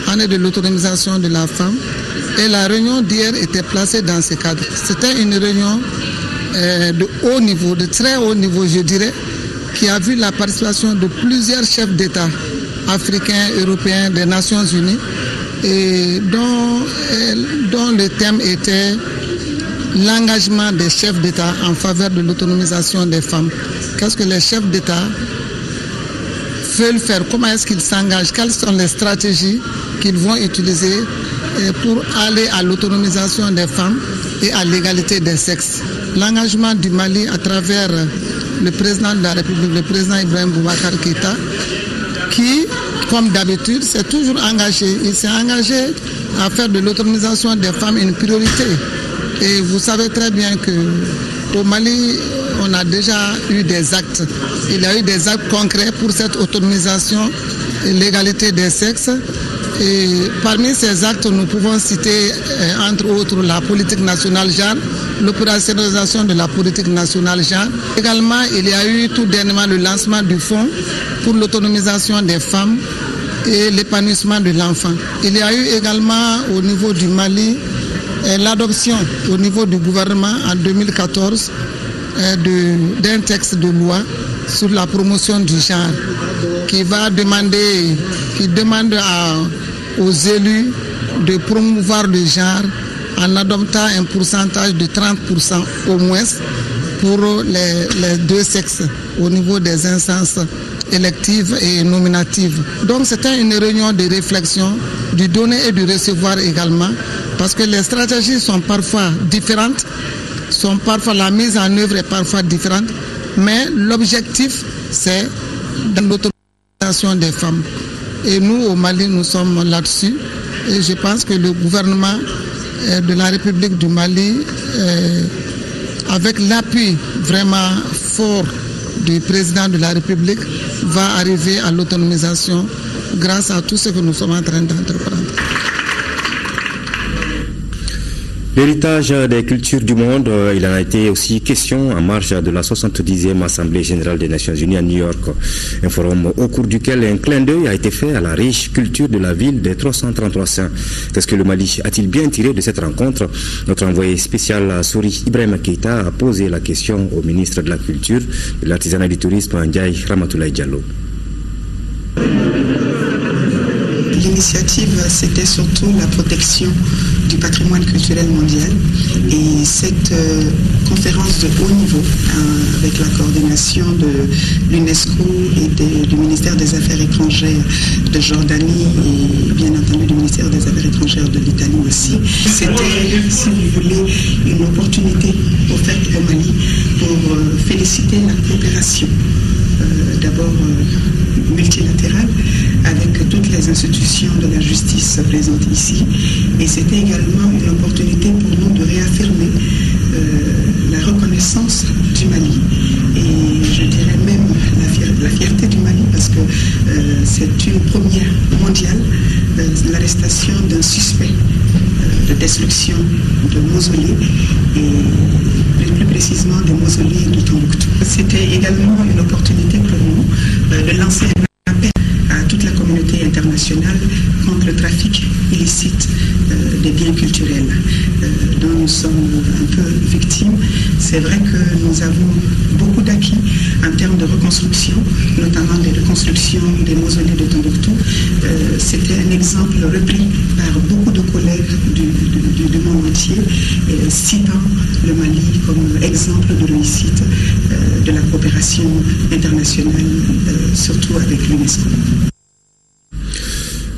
année de l'autonomisation de la femme. Et la réunion d'hier était placée dans ce cadre. C'était une réunion de haut niveau, de très haut niveau je dirais, qui a vu la participation de plusieurs chefs d'État africains, européens, des Nations Unies, et dont le thème était l'engagement des chefs d'État en faveur de l'autonomisation des femmes. Qu'est-ce que les chefs d'État veulent faire? Comment est-ce qu'ils s'engagent? Quelles sont les stratégies qu'ils vont utiliser pour aller à l'autonomisation des femmes et à l'égalité des sexes? L'engagement du Mali à travers le président de la République, le président Ibrahim Boubacar Keïta, qui, comme d'habitude, s'est toujours engagé. Il s'est engagé à faire de l'autonomisation des femmes une priorité. Et vous savez très bien qu'au Mali, on a déjà eu des actes. Il y a eu des actes concrets pour cette autonomisation et l'égalité des sexes. Et parmi ces actes, nous pouvons citer, entre autres, la politique nationale genre, l'opérationnalisation de la politique nationale genre. Également, il y a eu tout dernièrement le lancement du fonds pour l'autonomisation des femmes et l'épanouissement de l'enfant. Il y a eu également au niveau du Mali l'adoption au niveau du gouvernement en 2014 d'un texte de loi sur la promotion du genre qui demande aux élus de promouvoir le genre en adoptant un pourcentage de 30% au moins pour les deux sexes au niveau des instances électives et nominatives. Donc c'était une réunion de réflexion, du donner et du recevoir également, parce que les stratégies sont parfois différentes, la mise en œuvre est parfois différente, mais l'objectif c'est dans l'autonomisation des femmes. Et nous au Mali, nous sommes là-dessus, et je pense que le gouvernement de la République du Mali, avec l'appui vraiment fort du président de la République, va arriver à l'autonomisation grâce à tout ce que nous sommes en train d'entreprendre. L'héritage des cultures du monde, il en a été aussi question en marge de la 70e Assemblée générale des Nations Unies à New York. Un forum au cours duquel un clin d'œil a été fait à la riche culture de la ville des 333 saints. Qu'est-ce que le Mali a-t-il bien tiré de cette rencontre? Notre envoyé spécial Souri Ibrahim Keïta a posé la question au ministre de la Culture, de l'Artisanat et du Tourisme, Ndiaye Ramatoulaye Diallo. L'initiative, c'était surtout la protection du patrimoine culturel mondial, et cette conférence de haut niveau avec la coordination de l'UNESCO et du ministère des Affaires étrangères de Jordanie et bien entendu du ministère des Affaires étrangères de l'Italie aussi. C'était, si vous voulez, une opportunité offerte au Mali pour féliciter la coopération, d'abord multilatérale, avec toutes les institutions de la justice présentes ici. Et c'était également une opportunité pour nous de réaffirmer la reconnaissance du Mali. Et je dirais même la fierté du Mali, parce que c'est une première mondiale, l'arrestation d'un suspect de destruction de mausolées, et plus précisément des mausolées de Tombouctou. C'était également une opportunité pour nous de lancer un appel à toute la communauté internationale contre le trafic illicite des biens culturels dont nous sommes un peu victimes. C'est vrai que nous avons beaucoup d'acquis en termes de reconstruction, notamment des reconstructions des mausolées de Tombouctou. C'était un exemple repris par beaucoup de collègues du monde entier, citant le Mali comme exemple de réussite de la coopération internationale, surtout avec l'UNESCO.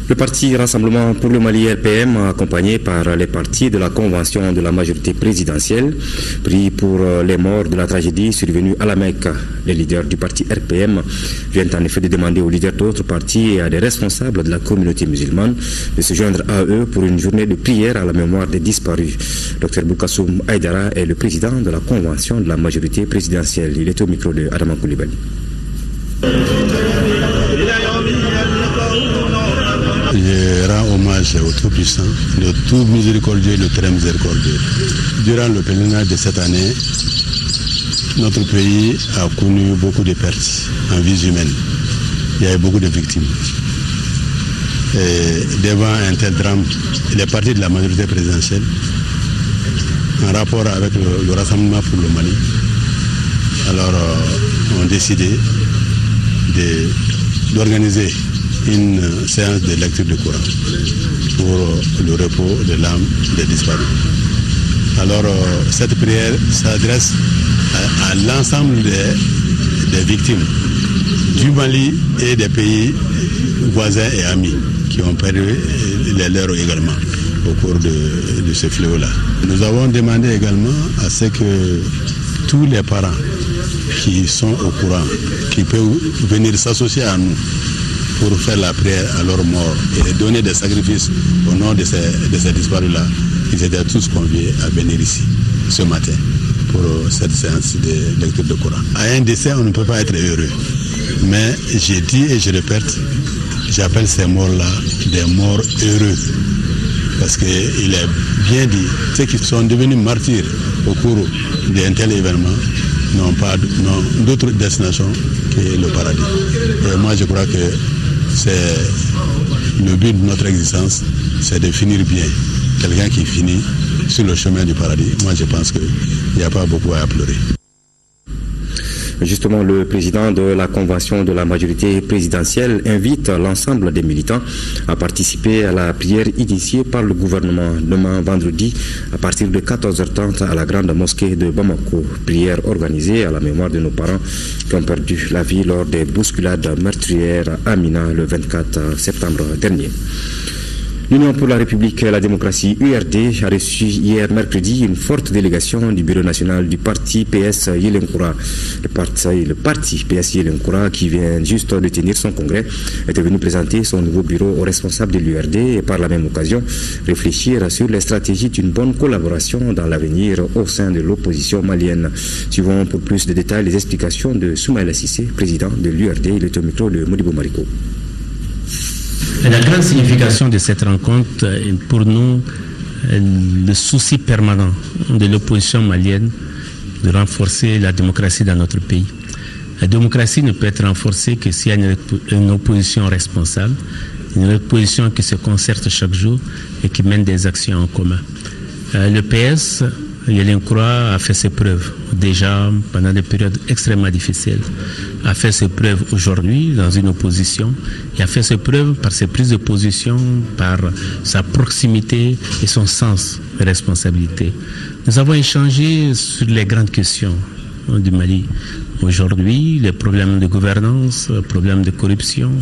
Le parti Rassemblement pour le Mali RPM, accompagné par les partis de la convention de la majorité présidentielle, pris pour les morts de la tragédie survenue à la Mecque. Les leaders du parti RPM viennent en effet de demander aux leaders d'autres partis et à des responsables de la communauté musulmane de se joindre à eux pour une journée de prière à la mémoire des disparus. Dr Boukassoum Aïdara est le président de la convention de la majorité présidentielle. Il est au micro de Adama Koulibaly. je rends hommage au Tout-Puissant, le Tout Miséricordieux et le Très Miséricordieux. Durant le pèlerinage de cette année, notre pays a connu beaucoup de pertes en vies humaines. Il y a eu beaucoup de victimes. Et devant un tel drame, les partis de la majorité présidentielle, en rapport avec le Rassemblement pour le Mali, alors ont décidé d'organiser une séance de lecture du Coran pour le repos de l'âme des disparus. Alors cette prière s'adresse à l'ensemble des victimes du Mali et des pays voisins et amis qui ont perdu les leurs également au cours de ce fléau-là. Nous avons demandé également à ce que tous les parents qui sont au courant, qui peuvent venir s'associer à nous pour faire la prière à leur mort et donner des sacrifices au nom de ces disparus-là, ils étaient tous conviés à venir ici ce matin pour cette séance de lecture de Coran. À un décès, on ne peut pas être heureux. Mais j'ai dit et je répète, j'appelle ces morts-là des morts heureux. Parce qu'il est bien dit, ceux qui sont devenus martyrs au cours d'un tel événement n'ont d'autre destination que le paradis. Et moi je crois que c'est le but de notre existence, c'est de finir bien. Quelqu'un qui finit sur le chemin du paradis, moi je pense qu'il n'y a pas beaucoup à pleurer. Justement, le président de la convention de la majorité présidentielle invite l'ensemble des militants à participer à la prière initiée par le gouvernement demain vendredi à partir de 14h30 à la grande mosquée de Bamako. Prière organisée à la mémoire de nos parents qui ont perdu la vie lors des bousculades meurtrières à Mina le 24 septembre dernier. L'Union pour la République et la démocratie URD a reçu hier mercredi une forte délégation du bureau national du parti PS Yelenkoura. Le parti PS Yelenkoura, qui vient juste de tenir son congrès, était venu présenter son nouveau bureau aux responsables de l'URD et par la même occasion réfléchir sur les stratégies d'une bonne collaboration dans l'avenir au sein de l'opposition malienne. Suivons pour plus de détails les explications de Soumaïla Sissé, président de l'URD. Il est au micro de Modibo Mariko. La grande signification de cette rencontre est pour nous le souci permanent de l'opposition malienne de renforcer la démocratie dans notre pays. La démocratie ne peut être renforcée que s'il y a une opposition responsable, une opposition qui se concerte chaque jour et qui mène des actions en commun. Le PS Yelenkoura a fait ses preuves déjà pendant des périodes extrêmement difficiles, a fait ses preuves aujourd'hui dans une opposition et a fait ses preuves par ses prises de position, par sa proximité et son sens de responsabilité. Nous avons échangé sur les grandes questions du Mali. Aujourd'hui, les problèmes de gouvernance, les problèmes de corruption,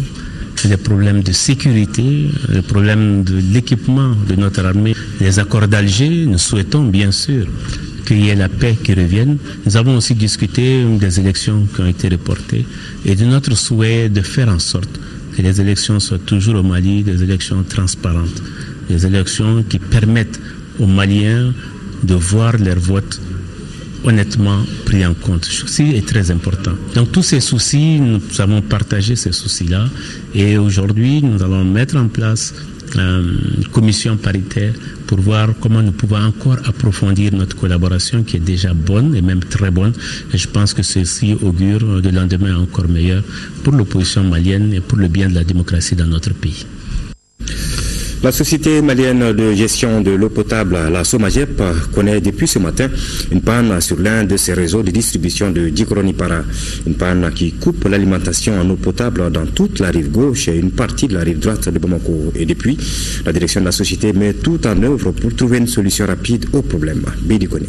les problèmes de sécurité, les problèmes de l'équipement de notre armée, les accords d'Alger. Nous souhaitons bien sûr qu'il y ait la paix qui revienne. Nous avons aussi discuté des élections qui ont été reportées et de notre souhait de faire en sorte que les élections soient toujours au Mali des élections transparentes, des élections qui permettent aux Maliens de voir leur vote honnêtement pris en compte. Ceci est très important. Donc tous ces soucis, nous avons partagé ces soucis-là et aujourd'hui nous allons mettre en place une commission paritaire pour voir comment nous pouvons encore approfondir notre collaboration qui est déjà bonne et même très bonne. Et je pense que ceci augure de lendemain encore meilleur pour l'opposition malienne et pour le bien de la démocratie dans notre pays. La société malienne de gestion de l'eau potable, la Somagep, connaît depuis ce matin une panne sur l'un de ses réseaux de distribution de Djikronipara. Une panne qui coupe l'alimentation en eau potable dans toute la rive gauche et une partie de la rive droite de Bamako. Et depuis, la direction de la société met tout en œuvre pour trouver une solution rapide au problème. Bédikone.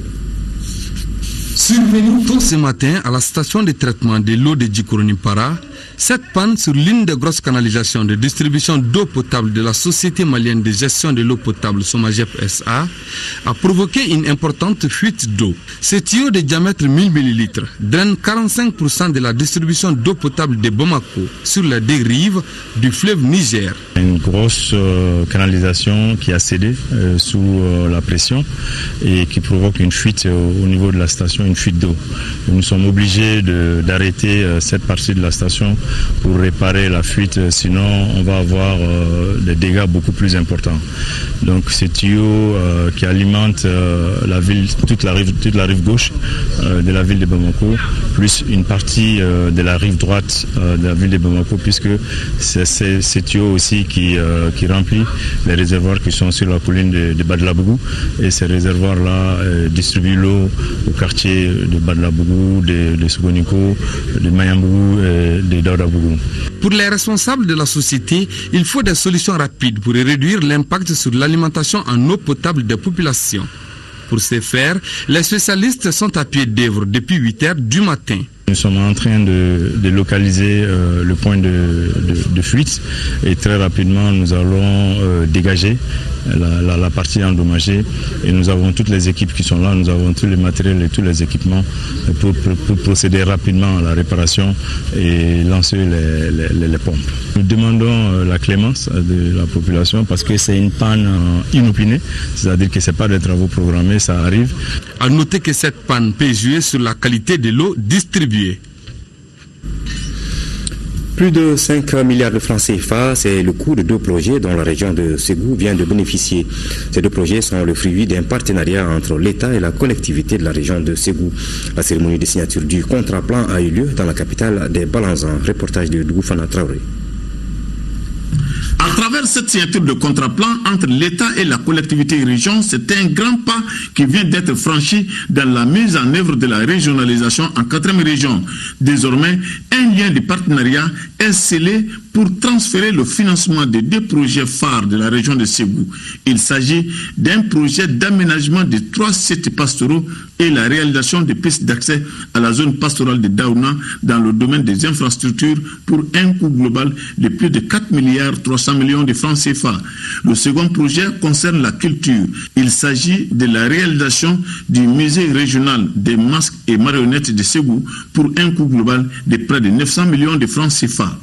Survenu tôt ce matin à la station de traitement de l'eau de Djikronipara, cette panne sur l'une des grosses canalisations de distribution d'eau potable de la Société malienne de gestion de l'eau potable Somagep SA a provoqué une importante fuite d'eau. Ce tuyau de diamètre 1000 ml draine 45% de la distribution d'eau potable de Bamako sur la dérive du fleuve Niger. Une grosse canalisation qui a cédé sous la pression et qui provoque une fuite au niveau de la station, une fuite d'eau. Nous sommes obligés d'arrêter cette partie de la station pour réparer la fuite, sinon on va avoir des dégâts beaucoup plus importants. Donc ces tuyaux qui alimentent la ville, toute la rive gauche de la ville de Bamako, plus une partie de la rive droite de la ville de Bamako, puisque c'est ces tuyaux aussi qui remplissent les réservoirs qui sont sur la colline de Badlabougou, et ces réservoirs-là distribuent l'eau au quartier de Badlabougou, de Sogoniko, de Mayambougou et de Daoudabougou. Pour les responsables de la société, il faut des solutions rapides pour réduire l'impact sur l'alimentation en eau potable des populations. Pour ce faire, les spécialistes sont à pied d'œuvre depuis 8 heures du matin. Nous sommes en train de localiser le point de fuite et très rapidement nous allons dégager la partie endommagée, et nous avons toutes les équipes qui sont là, nous avons tous les matériels et tous les équipements pour procéder rapidement à la réparation et lancer les pompes. Nous demandons la clémence de la population parce que c'est une panne inopinée, c'est-à-dire que ce n'est pas des travaux programmés, ça arrive. À noter que cette panne peut jouer sur la qualité de l'eau distribuée. Plus de 5 milliards de francs CFA, c'est le coût de 2 projets dont la région de Ségou vient de bénéficier. Ces 2 projets sont le fruit d'un partenariat entre l'État et la collectivité de la région de Ségou. La cérémonie de signature du contrat-plan a eu lieu dans la capitale des Balanzans. Reportage de Dougoufana Traoré. À travers cette signature de contrat-plan entre l'État et la collectivité région, c'est un grand pas qui vient d'être franchi dans la mise en œuvre de la régionalisation en 4e région. Désormais, un lien de partenariat est scellé pour transférer le financement des 2 projets phares de la région de Ségou. Il s'agit d'un projet d'aménagement de 3 sites pastoraux et la réalisation des pistes d'accès à la zone pastorale de Daouna dans le domaine des infrastructures pour un coût global de plus de 4 milliards 300 millions de francs CFA. Le second projet concerne la culture. Il s'agit de la réalisation du musée régional des masques et marionnettes de Ségou pour un coût global de près de 900 millions de francs CFA.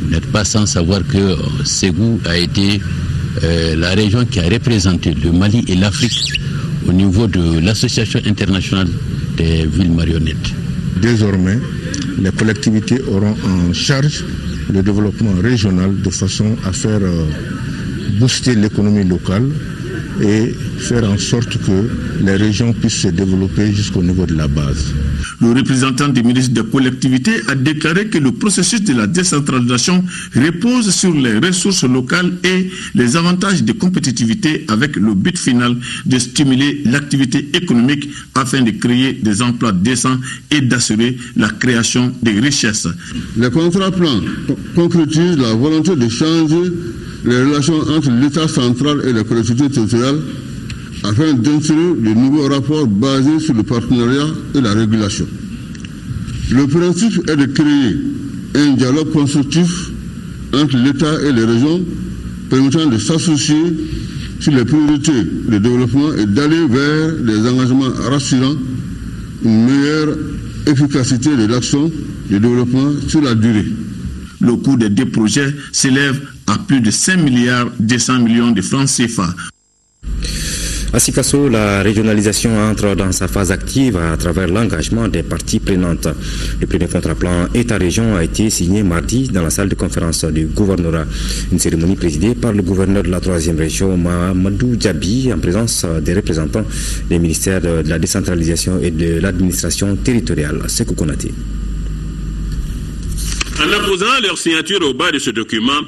Vous n'êtes pas sans savoir que Ségou a été la région qui a représenté le Mali et l'Afrique au niveau de l'Association internationale des villes marionnettes. Désormais, les collectivités auront en charge le développement régional de façon à faire booster l'économie locale et faire en sorte que les régions puissent se développer jusqu'au niveau de la base. Le représentant du ministre des collectivités a déclaré que le processus de la décentralisation repose sur les ressources locales et les avantages de compétitivité avec le but final de stimuler l'activité économique afin de créer des emplois décents et d'assurer la création des richesses. Le contrat-plan concrétise la volonté de changer les relations entre l'État central et les collectivités territoriales afin d'insérer de nouveaux rapports basés sur le partenariat et la régulation. Le principe est de créer un dialogue constructif entre l'État et les régions permettant de s'associer sur les priorités de développement et d'aller vers des engagements rassurants, une meilleure efficacité de l'action de développement sur la durée. Le coût des 2 projets s'élève à plus de 5 milliards 200 millions de francs CFA. À Sikasso, la régionalisation entre dans sa phase active à travers l'engagement des parties prenantes. Le premier contrat-plan État-région a été signé mardi dans la salle de conférence du gouvernorat. Une cérémonie présidée par le gouverneur de la 3e région, Mamadou Diaby, en présence des représentants des ministères de la décentralisation et de l'administration territoriale. Sekou Konaté. En apposant leur signature au bas de ce document,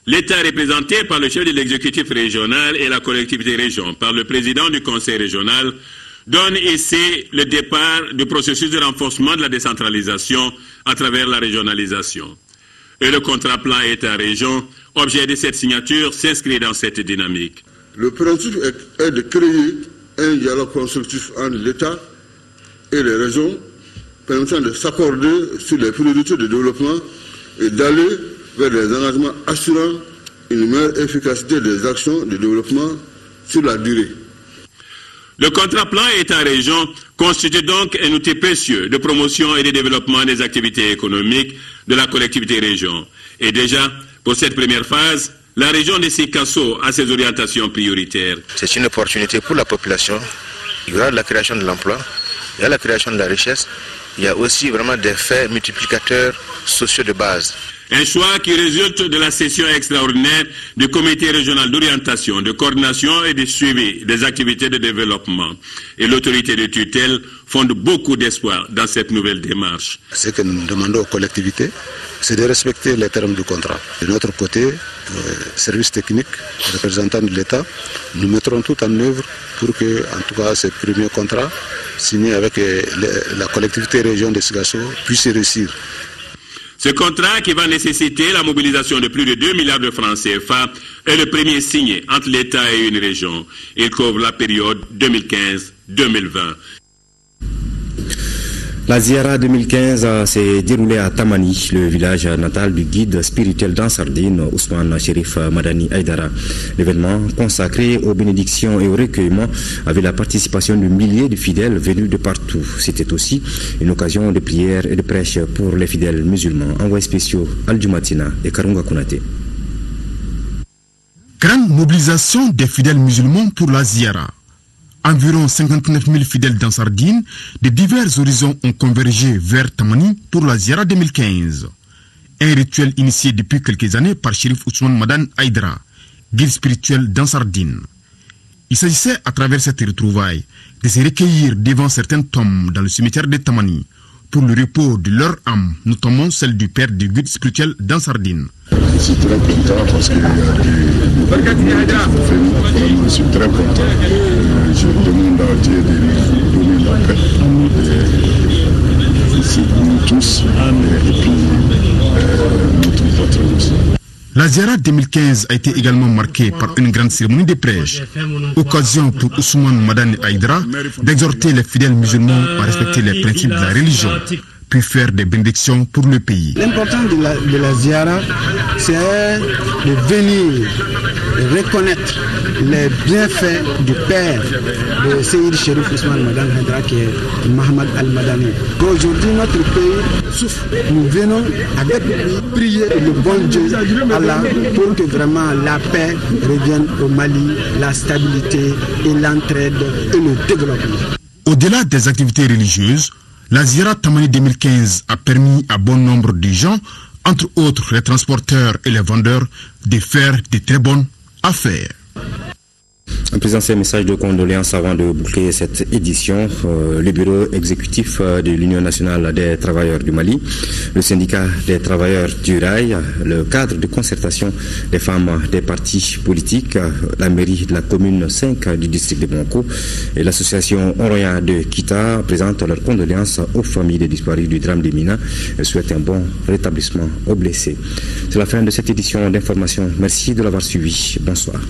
l'État représenté par le chef de l'exécutif régional et la collectivité région, par le président du conseil régional, donne ici le départ du processus de renforcement de la décentralisation à travers la régionalisation. Et le contrat-plan État-région, objet de cette signature, s'inscrit dans cette dynamique. Le principe est de créer un dialogue constructif entre l'État et les régions, permettant de s'accorder sur les priorités de développement et d'aller vers des engagements assurant une meilleure efficacité des actions de développement sur la durée. Le contrat-plan État-région constitue donc un outil précieux de promotion et de développement des activités économiques de la collectivité région. Et déjà, pour cette première phase, la région de Sikasso a ses orientations prioritaires. C'est une opportunité pour la population. Il y aura la création de l'emploi, il y a la création de la richesse, il y a aussi vraiment des faits multiplicateurs sociaux de base. Un choix qui résulte de la session extraordinaire du comité régional d'orientation, de coordination et de suivi des activités de développement. Et l'autorité de tutelle fonde beaucoup d'espoir dans cette nouvelle démarche. Ce que nous demandons aux collectivités, c'est de respecter les termes du contrat. De notre côté, services techniques, représentants de l'État, nous mettrons tout en œuvre pour que, en tout cas, ce premier contrat signé avec la collectivité région de Sigasso puisse réussir. Ce contrat, qui va nécessiter la mobilisation de plus de 2 milliards de francs CFA, est le premier signé entre l'État et une région. Il couvre la période 2015-2020. La Ziara 2015 s'est déroulée à Tamani, le village natal du guide spirituel d'Ansardine, Ousmane Chérif Madani Aïdara. L'événement, consacré aux bénédictions et au recueillement, avait la participation de milliers de fidèles venus de partout. C'était aussi une occasion de prière et de prêche pour les fidèles musulmans. Envoyés spéciaux Al-Jumatina et Karunga Konaté. Grande mobilisation des fidèles musulmans pour la Ziara. Environ 59 000 fidèles d'Ansardine de divers horizons ont convergé vers Tamani pour la Ziara 2015. Un rituel initié depuis quelques années par Chérif Ousmane Madani Aïdara, guide spirituel d'Ansardine. Il s'agissait à travers cette retrouvaille de se recueillir devant certaines tombes dans le cimetière de Tamani pour le repos de leur âme, notamment celle du père du guide spirituel d'Ansardine. Je suis très content parce qu'il y a je suis très content. Je demande à Dieu de nous donner la paix. Nous tous et puis notre patron. La Ziara 2015 a été également marquée par une grande cérémonie de prêche, occasion pour Ousmane Madani Aïdara d'exhorter les fidèles musulmans à respecter les principes de la religion, puis faire des bénédictions pour le pays. L'important de la Ziara, c'est de venir reconnaître les bienfaits du père de Seyyid Chérif Ousmane Madani Aïdara, qui est Mohamed Al-Madani. Aujourd'hui, notre pays souffre. Nous venons avec prier le bon Dieu, Allah, pour que vraiment la paix revienne au Mali, la stabilité et l'entraide et le développement. Au-delà des activités religieuses, la Ziara Tamani 2015 a permis à bon nombre de gens, entre autres les transporteurs et les vendeurs, de faire de très bonnes affaires. Un présent message de condoléances avant de boucler cette édition. Le bureau exécutif de l'Union nationale des travailleurs du Mali, le syndicat des travailleurs du rail, le cadre de concertation des femmes des partis politiques, la mairie de la commune 5 du district de Bonko et l'association Oroya de Kita présentent leurs condoléances aux familles des disparus du drame des Mina et souhaitent un bon rétablissement aux blessés. C'est la fin de cette édition d'information. Merci de l'avoir suivi. Bonsoir.